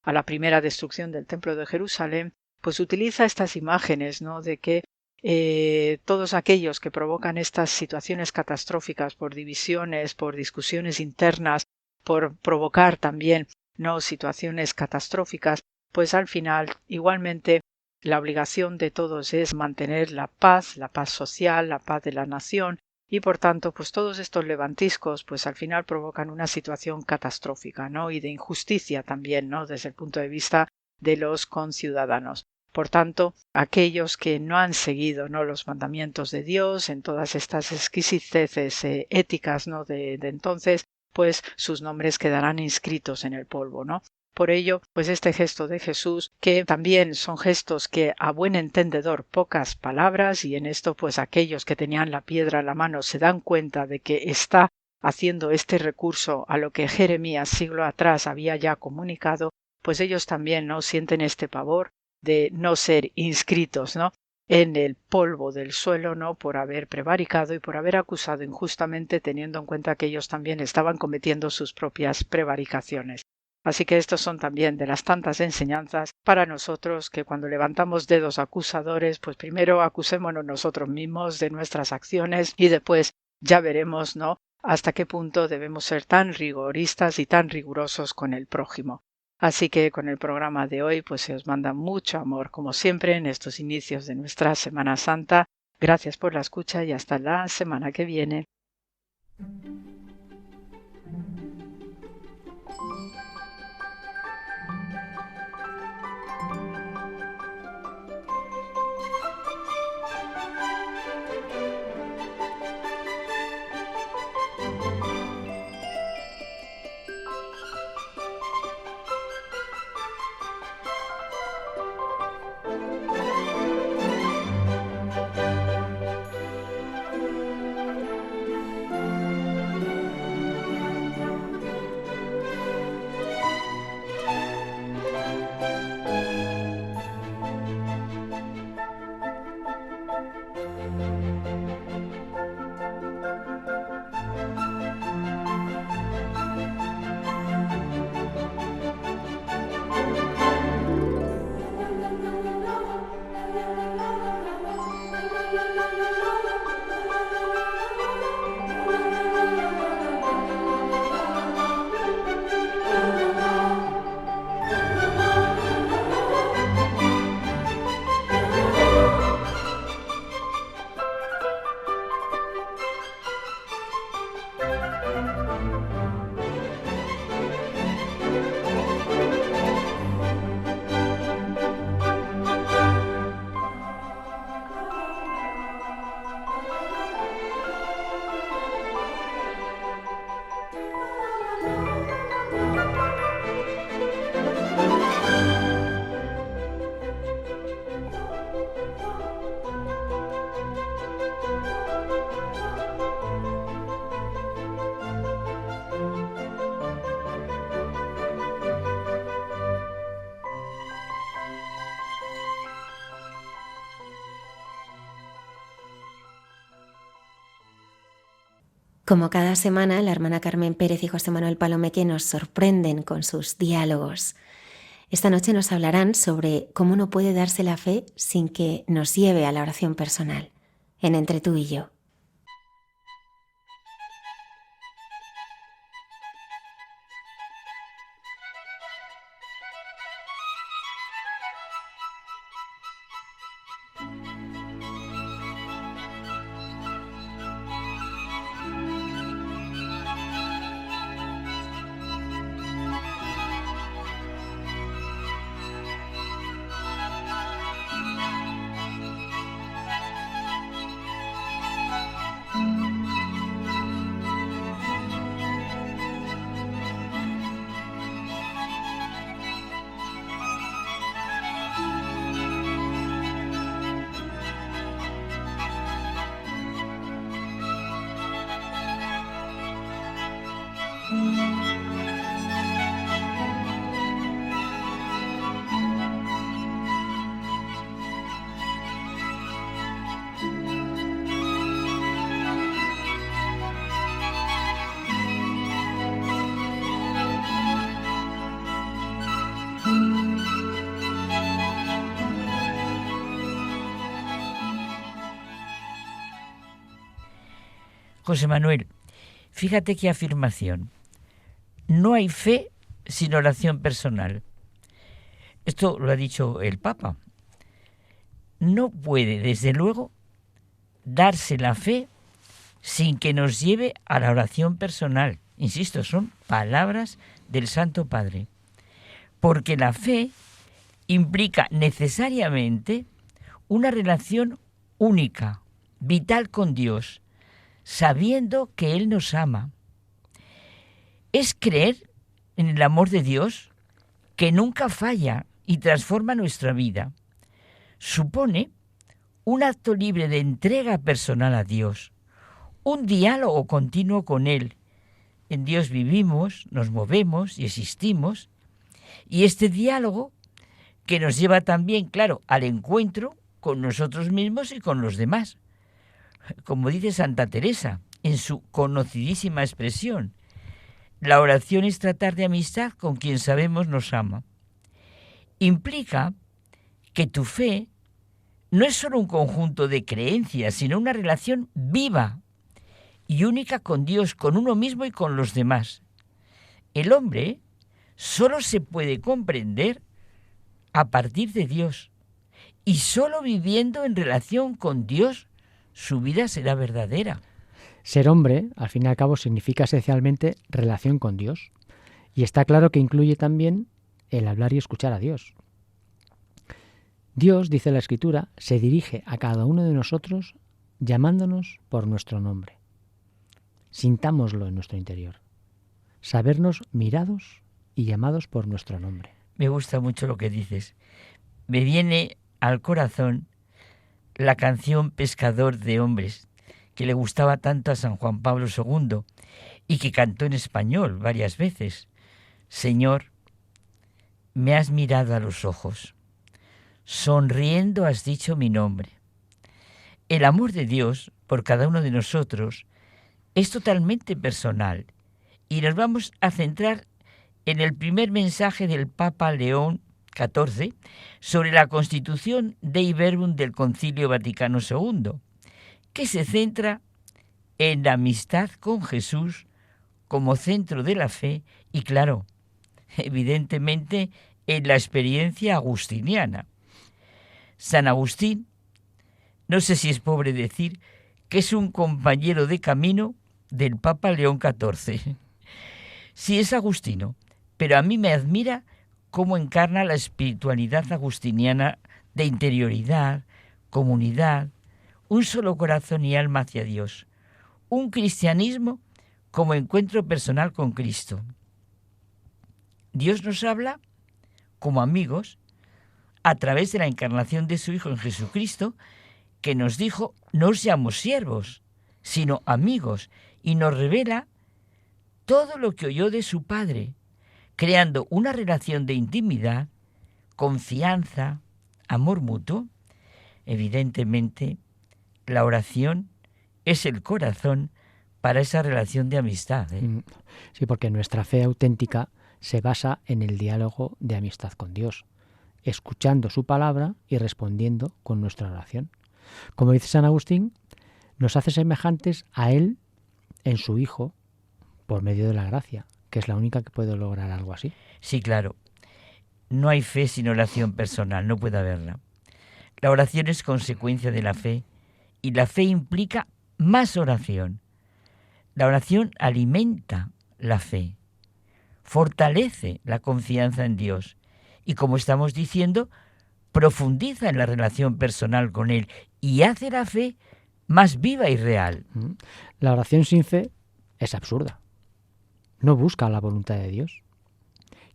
la primera destrucción del templo de Jerusalén. Pues utiliza estas imágenes, ¿no?, de que todos aquellos que provocan estas situaciones catastróficas por divisiones, por discusiones internas, por provocar también, ¿no?, situaciones catastróficas, pues al final igualmente la obligación de todos es mantener la paz social, la paz de la nación, y por tanto pues todos estos levantiscos pues al final provocan una situación catastrófica, ¿no?, y de injusticia también, ¿no?, desde el punto de vista de los conciudadanos. Por tanto, aquellos que no han seguido, ¿no?, los mandamientos de Dios en todas estas exquisiteces éticas, ¿no?, de entonces, pues sus nombres quedarán inscritos en el polvo, ¿no? Por ello, pues este gesto de Jesús, que también son gestos que a buen entendedor pocas palabras, y en esto pues aquellos que tenían la piedra a la mano se dan cuenta de que está haciendo este recurso a lo que Jeremías siglo atrás había ya comunicado, pues ellos también, ¿no?, sienten este pavor de no ser inscritos, ¿no?, en el polvo del suelo, ¿no?, por haber prevaricado y por haber acusado injustamente, teniendo en cuenta que ellos también estaban cometiendo sus propias prevaricaciones. Así que estos son también de las tantas enseñanzas para nosotros, que cuando levantamos dedos acusadores, pues primero acusémonos nosotros mismos de nuestras acciones y después ya veremos, ¿no?, hasta qué punto debemos ser tan rigoristas y tan rigurosos con el prójimo. Así que con el programa de hoy pues se os manda mucho amor, como siempre, en estos inicios de nuestra Semana Santa. Gracias por la escucha y hasta la semana que viene. Como cada semana, la hermana Carmen Pérez y José Manuel Palomeque nos sorprenden con sus diálogos. Esta noche nos hablarán sobre cómo no puede darse la fe sin que nos lleve a la oración personal, en Entre tú y yo. José Manuel, fíjate qué afirmación. No hay fe sin oración personal. Esto lo ha dicho el Papa. No puede, desde luego, darse la fe sin que nos lleve a la oración personal. Insisto, son palabras del Santo Padre. Porque la fe implica necesariamente una relación única, vital con Dios, sabiendo que Él nos ama. Es creer en el amor de Dios que nunca falla y transforma nuestra vida. Supone un acto libre de entrega personal a Dios, un diálogo continuo con Él. En Dios vivimos, nos movemos y existimos, y este diálogo que nos lleva también, claro, al encuentro con nosotros mismos y con los demás. Como dice Santa Teresa en su conocidísima expresión, la oración es tratar de amistad con quien sabemos nos ama. Implica que tu fe no es solo un conjunto de creencias, sino una relación viva y única con Dios, con uno mismo y con los demás. El hombre solo se puede comprender a partir de Dios, y solo viviendo en relación con Dios su vida será verdadera. Ser hombre, al fin y al cabo, significa esencialmente relación con Dios. Y está claro que incluye también el hablar y escuchar a Dios. Dios, dice la Escritura, se dirige a cada uno de nosotros llamándonos por nuestro nombre. Sintámoslo en nuestro interior. Sabernos mirados y llamados por nuestro nombre. Me gusta mucho lo que dices. Me viene al corazón la canción Pescador de Hombres, que le gustaba tanto a San Juan Pablo II y que cantó en español varias veces. Señor, me has mirado a los ojos, sonriendo has dicho mi nombre. El amor de Dios por cada uno de nosotros es totalmente personal y nos vamos a centrar en el primer mensaje del Papa León XIV sobre la Constitución Dei Verbum del Concilio Vaticano II, que se centra en la amistad con Jesús como centro de la fe y, claro, evidentemente en la experiencia agustiniana. San Agustín, no sé si es pobre decir que es un compañero de camino del Papa León XIV. Sí, es agustino, pero a mí me admira cómo encarna la espiritualidad agustiniana de interioridad, comunidad, un solo corazón y alma hacia Dios, un cristianismo como encuentro personal con Cristo. Dios nos habla como amigos a través de la encarnación de su Hijo en Jesucristo, que nos dijo, no os llamo siervos, sino amigos, y nos revela todo lo que oyó de su Padre, creando una relación de intimidad, confianza, amor mutuo. Evidentemente, la oración es el corazón para esa relación de amistad. Sí, porque nuestra fe auténtica se basa en el diálogo de amistad con Dios, escuchando su palabra y respondiendo con nuestra oración. Como dice San Agustín, nos hace semejantes a Él en su Hijo por medio de la gracia, que es la única que puede lograr algo así. Sí, claro. No hay fe sin oración personal, no puede haberla. La oración es consecuencia de la fe y la fe implica más oración. La oración alimenta la fe, fortalece la confianza en Dios y, como estamos diciendo, profundiza en la relación personal con Él y hace la fe más viva y real. La oración sin fe es absurda. No busca la voluntad de Dios.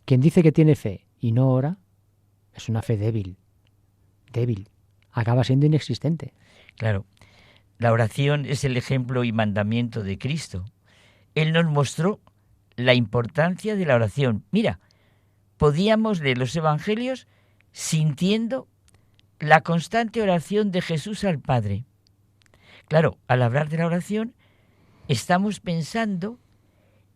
Quien dice que tiene fe y no ora es una fe débil. Acaba siendo inexistente. Claro, la oración es el ejemplo y mandamiento de Cristo. Él nos mostró la importancia de la oración. Mira, podíamos leer los evangelios sintiendo la constante oración de Jesús al Padre. Claro, al hablar de la oración, estamos pensando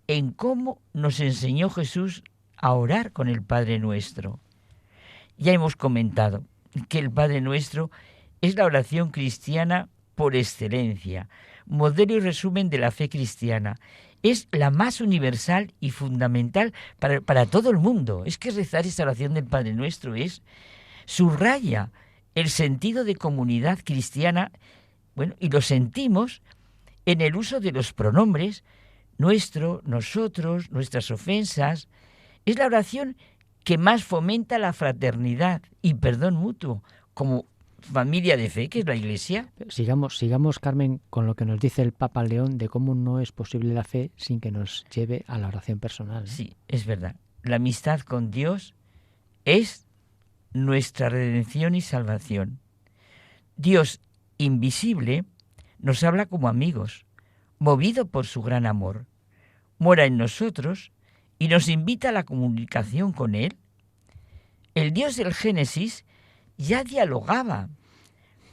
en cómo nos enseñó Jesús a orar con el Padre Nuestro. Ya hemos comentado que el Padre Nuestro es la oración cristiana por excelencia, modelo y resumen de la fe cristiana. Es la más universal y fundamental para todo el mundo. Es que rezar esta oración del Padre Nuestro subraya el sentido de comunidad cristiana, y lo sentimos en el uso de los pronombres nuestro, nosotros, nuestras ofensas. Es la oración que más fomenta la fraternidad y perdón mutuo como familia de fe, que es la Iglesia. Sigamos, Carmen, con lo que nos dice el Papa León de cómo no es posible la fe sin que nos lleve a la oración personal. Sí, es verdad. La amistad con Dios es nuestra redención y salvación. Dios invisible nos habla como amigos, movido por su gran amor. Mora en nosotros y nos invita a la comunicación con Él. El Dios del Génesis ya dialogaba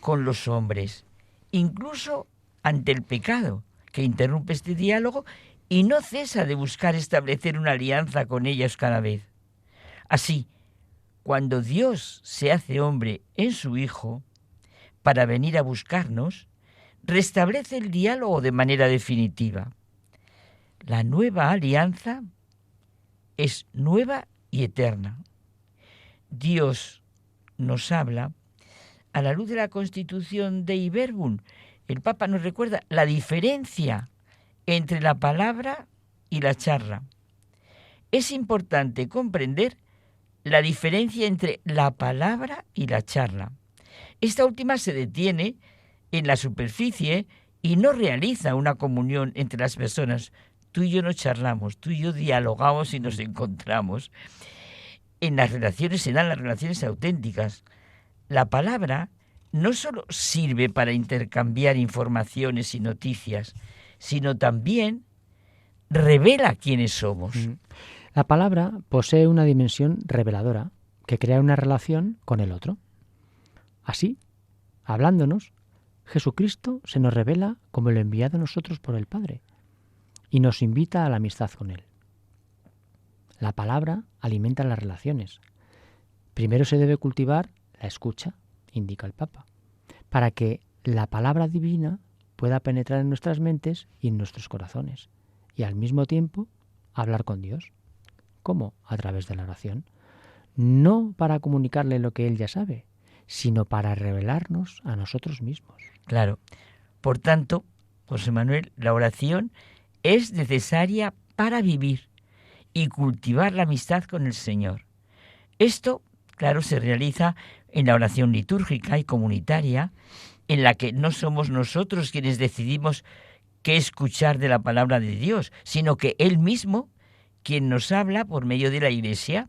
con los hombres, incluso ante el pecado, que interrumpe este diálogo y no cesa de buscar establecer una alianza con ellos cada vez. Así, cuando Dios se hace hombre en su Hijo, para venir a buscarnos, restablece el diálogo de manera definitiva. La nueva alianza es nueva y eterna. Dios nos habla a la luz de la Constitución Dei Verbum. El Papa nos recuerda la diferencia entre la palabra y la charla. Es importante comprender la diferencia entre la palabra y la charla. Esta última se detiene en la superficie y no realiza una comunión entre las personas. Tú y yo no charlamos, tú y yo dialogamos y nos encontramos. En las relaciones se dan las relaciones auténticas. La palabra no solo sirve para intercambiar informaciones y noticias, sino también revela quiénes somos. La palabra posee una dimensión reveladora que crea una relación con el otro. Así, hablándonos, Jesucristo se nos revela como el enviado a nosotros por el Padre y nos invita a la amistad con Él. La palabra alimenta las relaciones. Primero se debe cultivar la escucha, indica el Papa, para que la palabra divina pueda penetrar en nuestras mentes y en nuestros corazones y al mismo tiempo hablar con Dios. ¿Cómo? A través de la oración. No para comunicarle lo que Él ya sabe, sino para revelarnos a nosotros mismos. Claro. Por tanto, José Manuel, la oración es necesaria para vivir y cultivar la amistad con el Señor. Esto, claro, se realiza en la oración litúrgica y comunitaria, en la que no somos nosotros quienes decidimos qué escuchar de la palabra de Dios, sino que Él mismo, quien nos habla por medio de la Iglesia.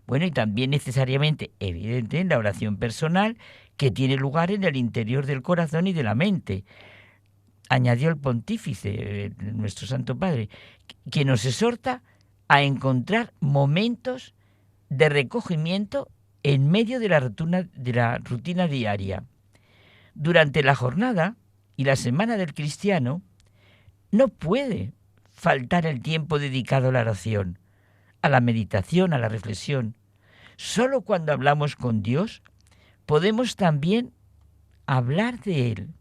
Bueno, y también necesariamente, evidente, en la oración personal, que tiene lugar en el interior del corazón y de la mente. Añadió el pontífice, nuestro Santo Padre, que nos exhorta a encontrar momentos de recogimiento en medio de la rutina diaria. Durante la jornada y la semana del cristiano, No puede faltar el tiempo dedicado a la oración, a la meditación, a la reflexión. Solo cuando hablamos con Dios podemos también hablar de Él.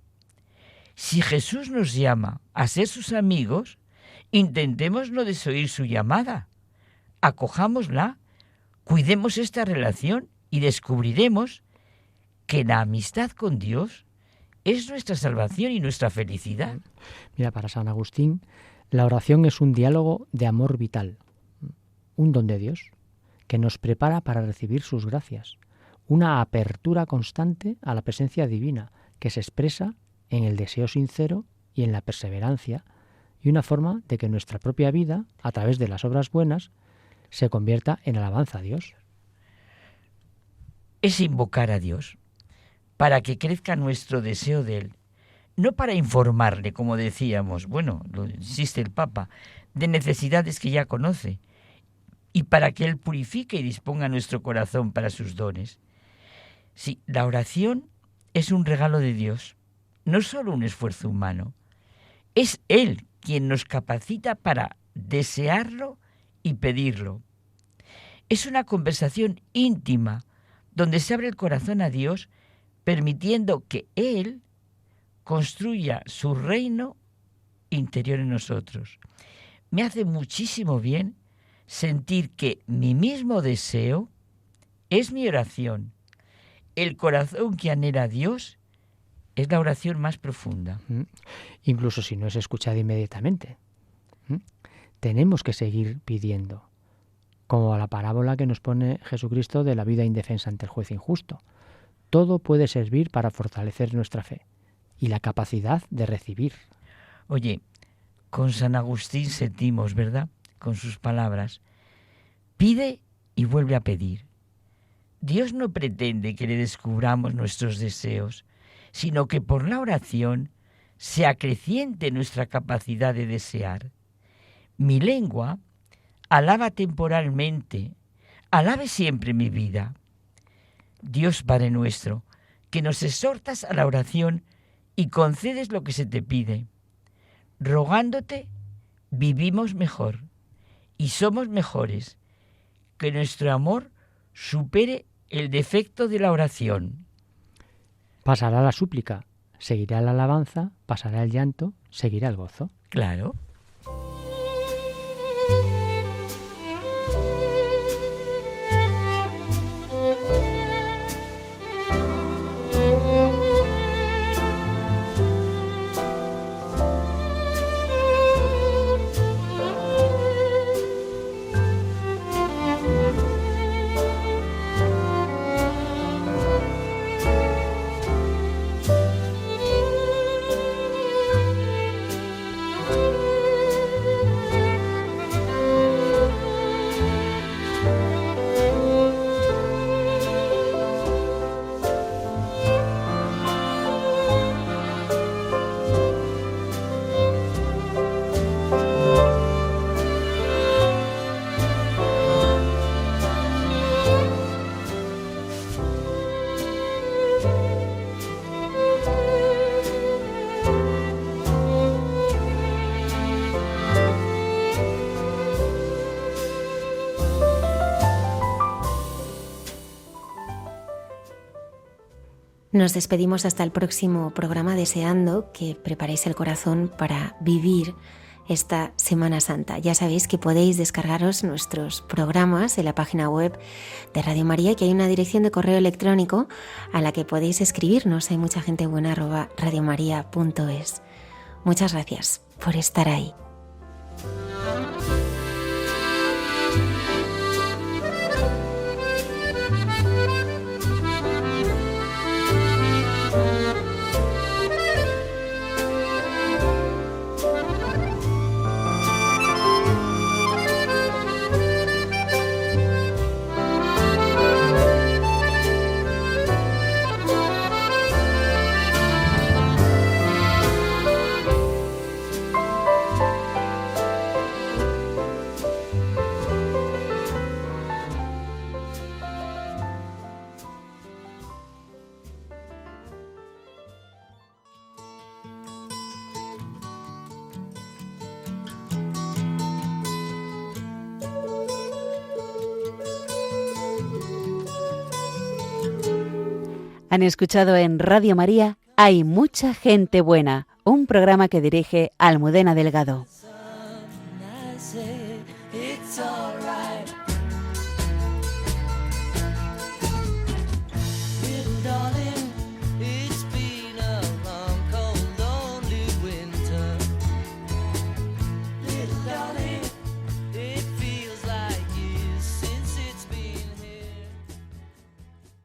Si Jesús nos llama a ser sus amigos, intentemos no desoír su llamada. Acojámosla, cuidemos esta relación y descubriremos que la amistad con Dios es nuestra salvación y nuestra felicidad. Mira, para San Agustín, la oración es un diálogo de amor vital, un don de Dios que nos prepara para recibir sus gracias, una apertura constante a la presencia divina que se expresa en el deseo sincero y en la perseverancia, y una forma de que nuestra propia vida, a través de las obras buenas, se convierta en alabanza a Dios. Es invocar a Dios para que crezca nuestro deseo de Él, no para informarle, como decíamos, lo insiste el Papa, de necesidades que ya conoce, y para que Él purifique y disponga nuestro corazón para sus dones. Sí, la oración es un regalo de Dios, no solo un esfuerzo humano. Es Él quien nos capacita para desearlo y pedirlo. Es una conversación íntima donde se abre el corazón a Dios, permitiendo que Él construya su reino interior en nosotros. Me hace muchísimo bien sentir que mi mismo deseo es mi oración. El corazón que anhela a Dios es la oración más profunda. Incluso si no es escuchada inmediatamente. Tenemos que seguir pidiendo, como a la parábola que nos pone Jesucristo de la vida indefensa ante el juez injusto. Todo puede servir para fortalecer nuestra fe y la capacidad de recibir. Oye, con San Agustín sentimos, ¿verdad?, con sus palabras, pide y vuelve a pedir. Dios no pretende que le descubramos nuestros deseos, sino que por la oración se acreciente nuestra capacidad de desear. Mi lengua alaba temporalmente, alabe siempre mi vida. Dios Padre nuestro, que nos exhortas a la oración y concedes lo que se te pide. Rogándote, vivimos mejor y somos mejores, que nuestro amor supere el defecto de la oración. Pasará la súplica, seguirá la alabanza, pasará el llanto, seguirá el gozo. Claro. Nos despedimos hasta el próximo programa, deseando que preparéis el corazón para vivir esta Semana Santa. Ya sabéis que podéis descargaros nuestros programas en la página web de Radio María, que hay una dirección de correo electrónico a la que podéis escribirnos. Hay mucha gente buena @radiomaria.es. Muchas gracias por estar ahí. Han escuchado en Radio María Hay mucha gente buena, un programa que dirige Almudena Delgado. I say it's alright.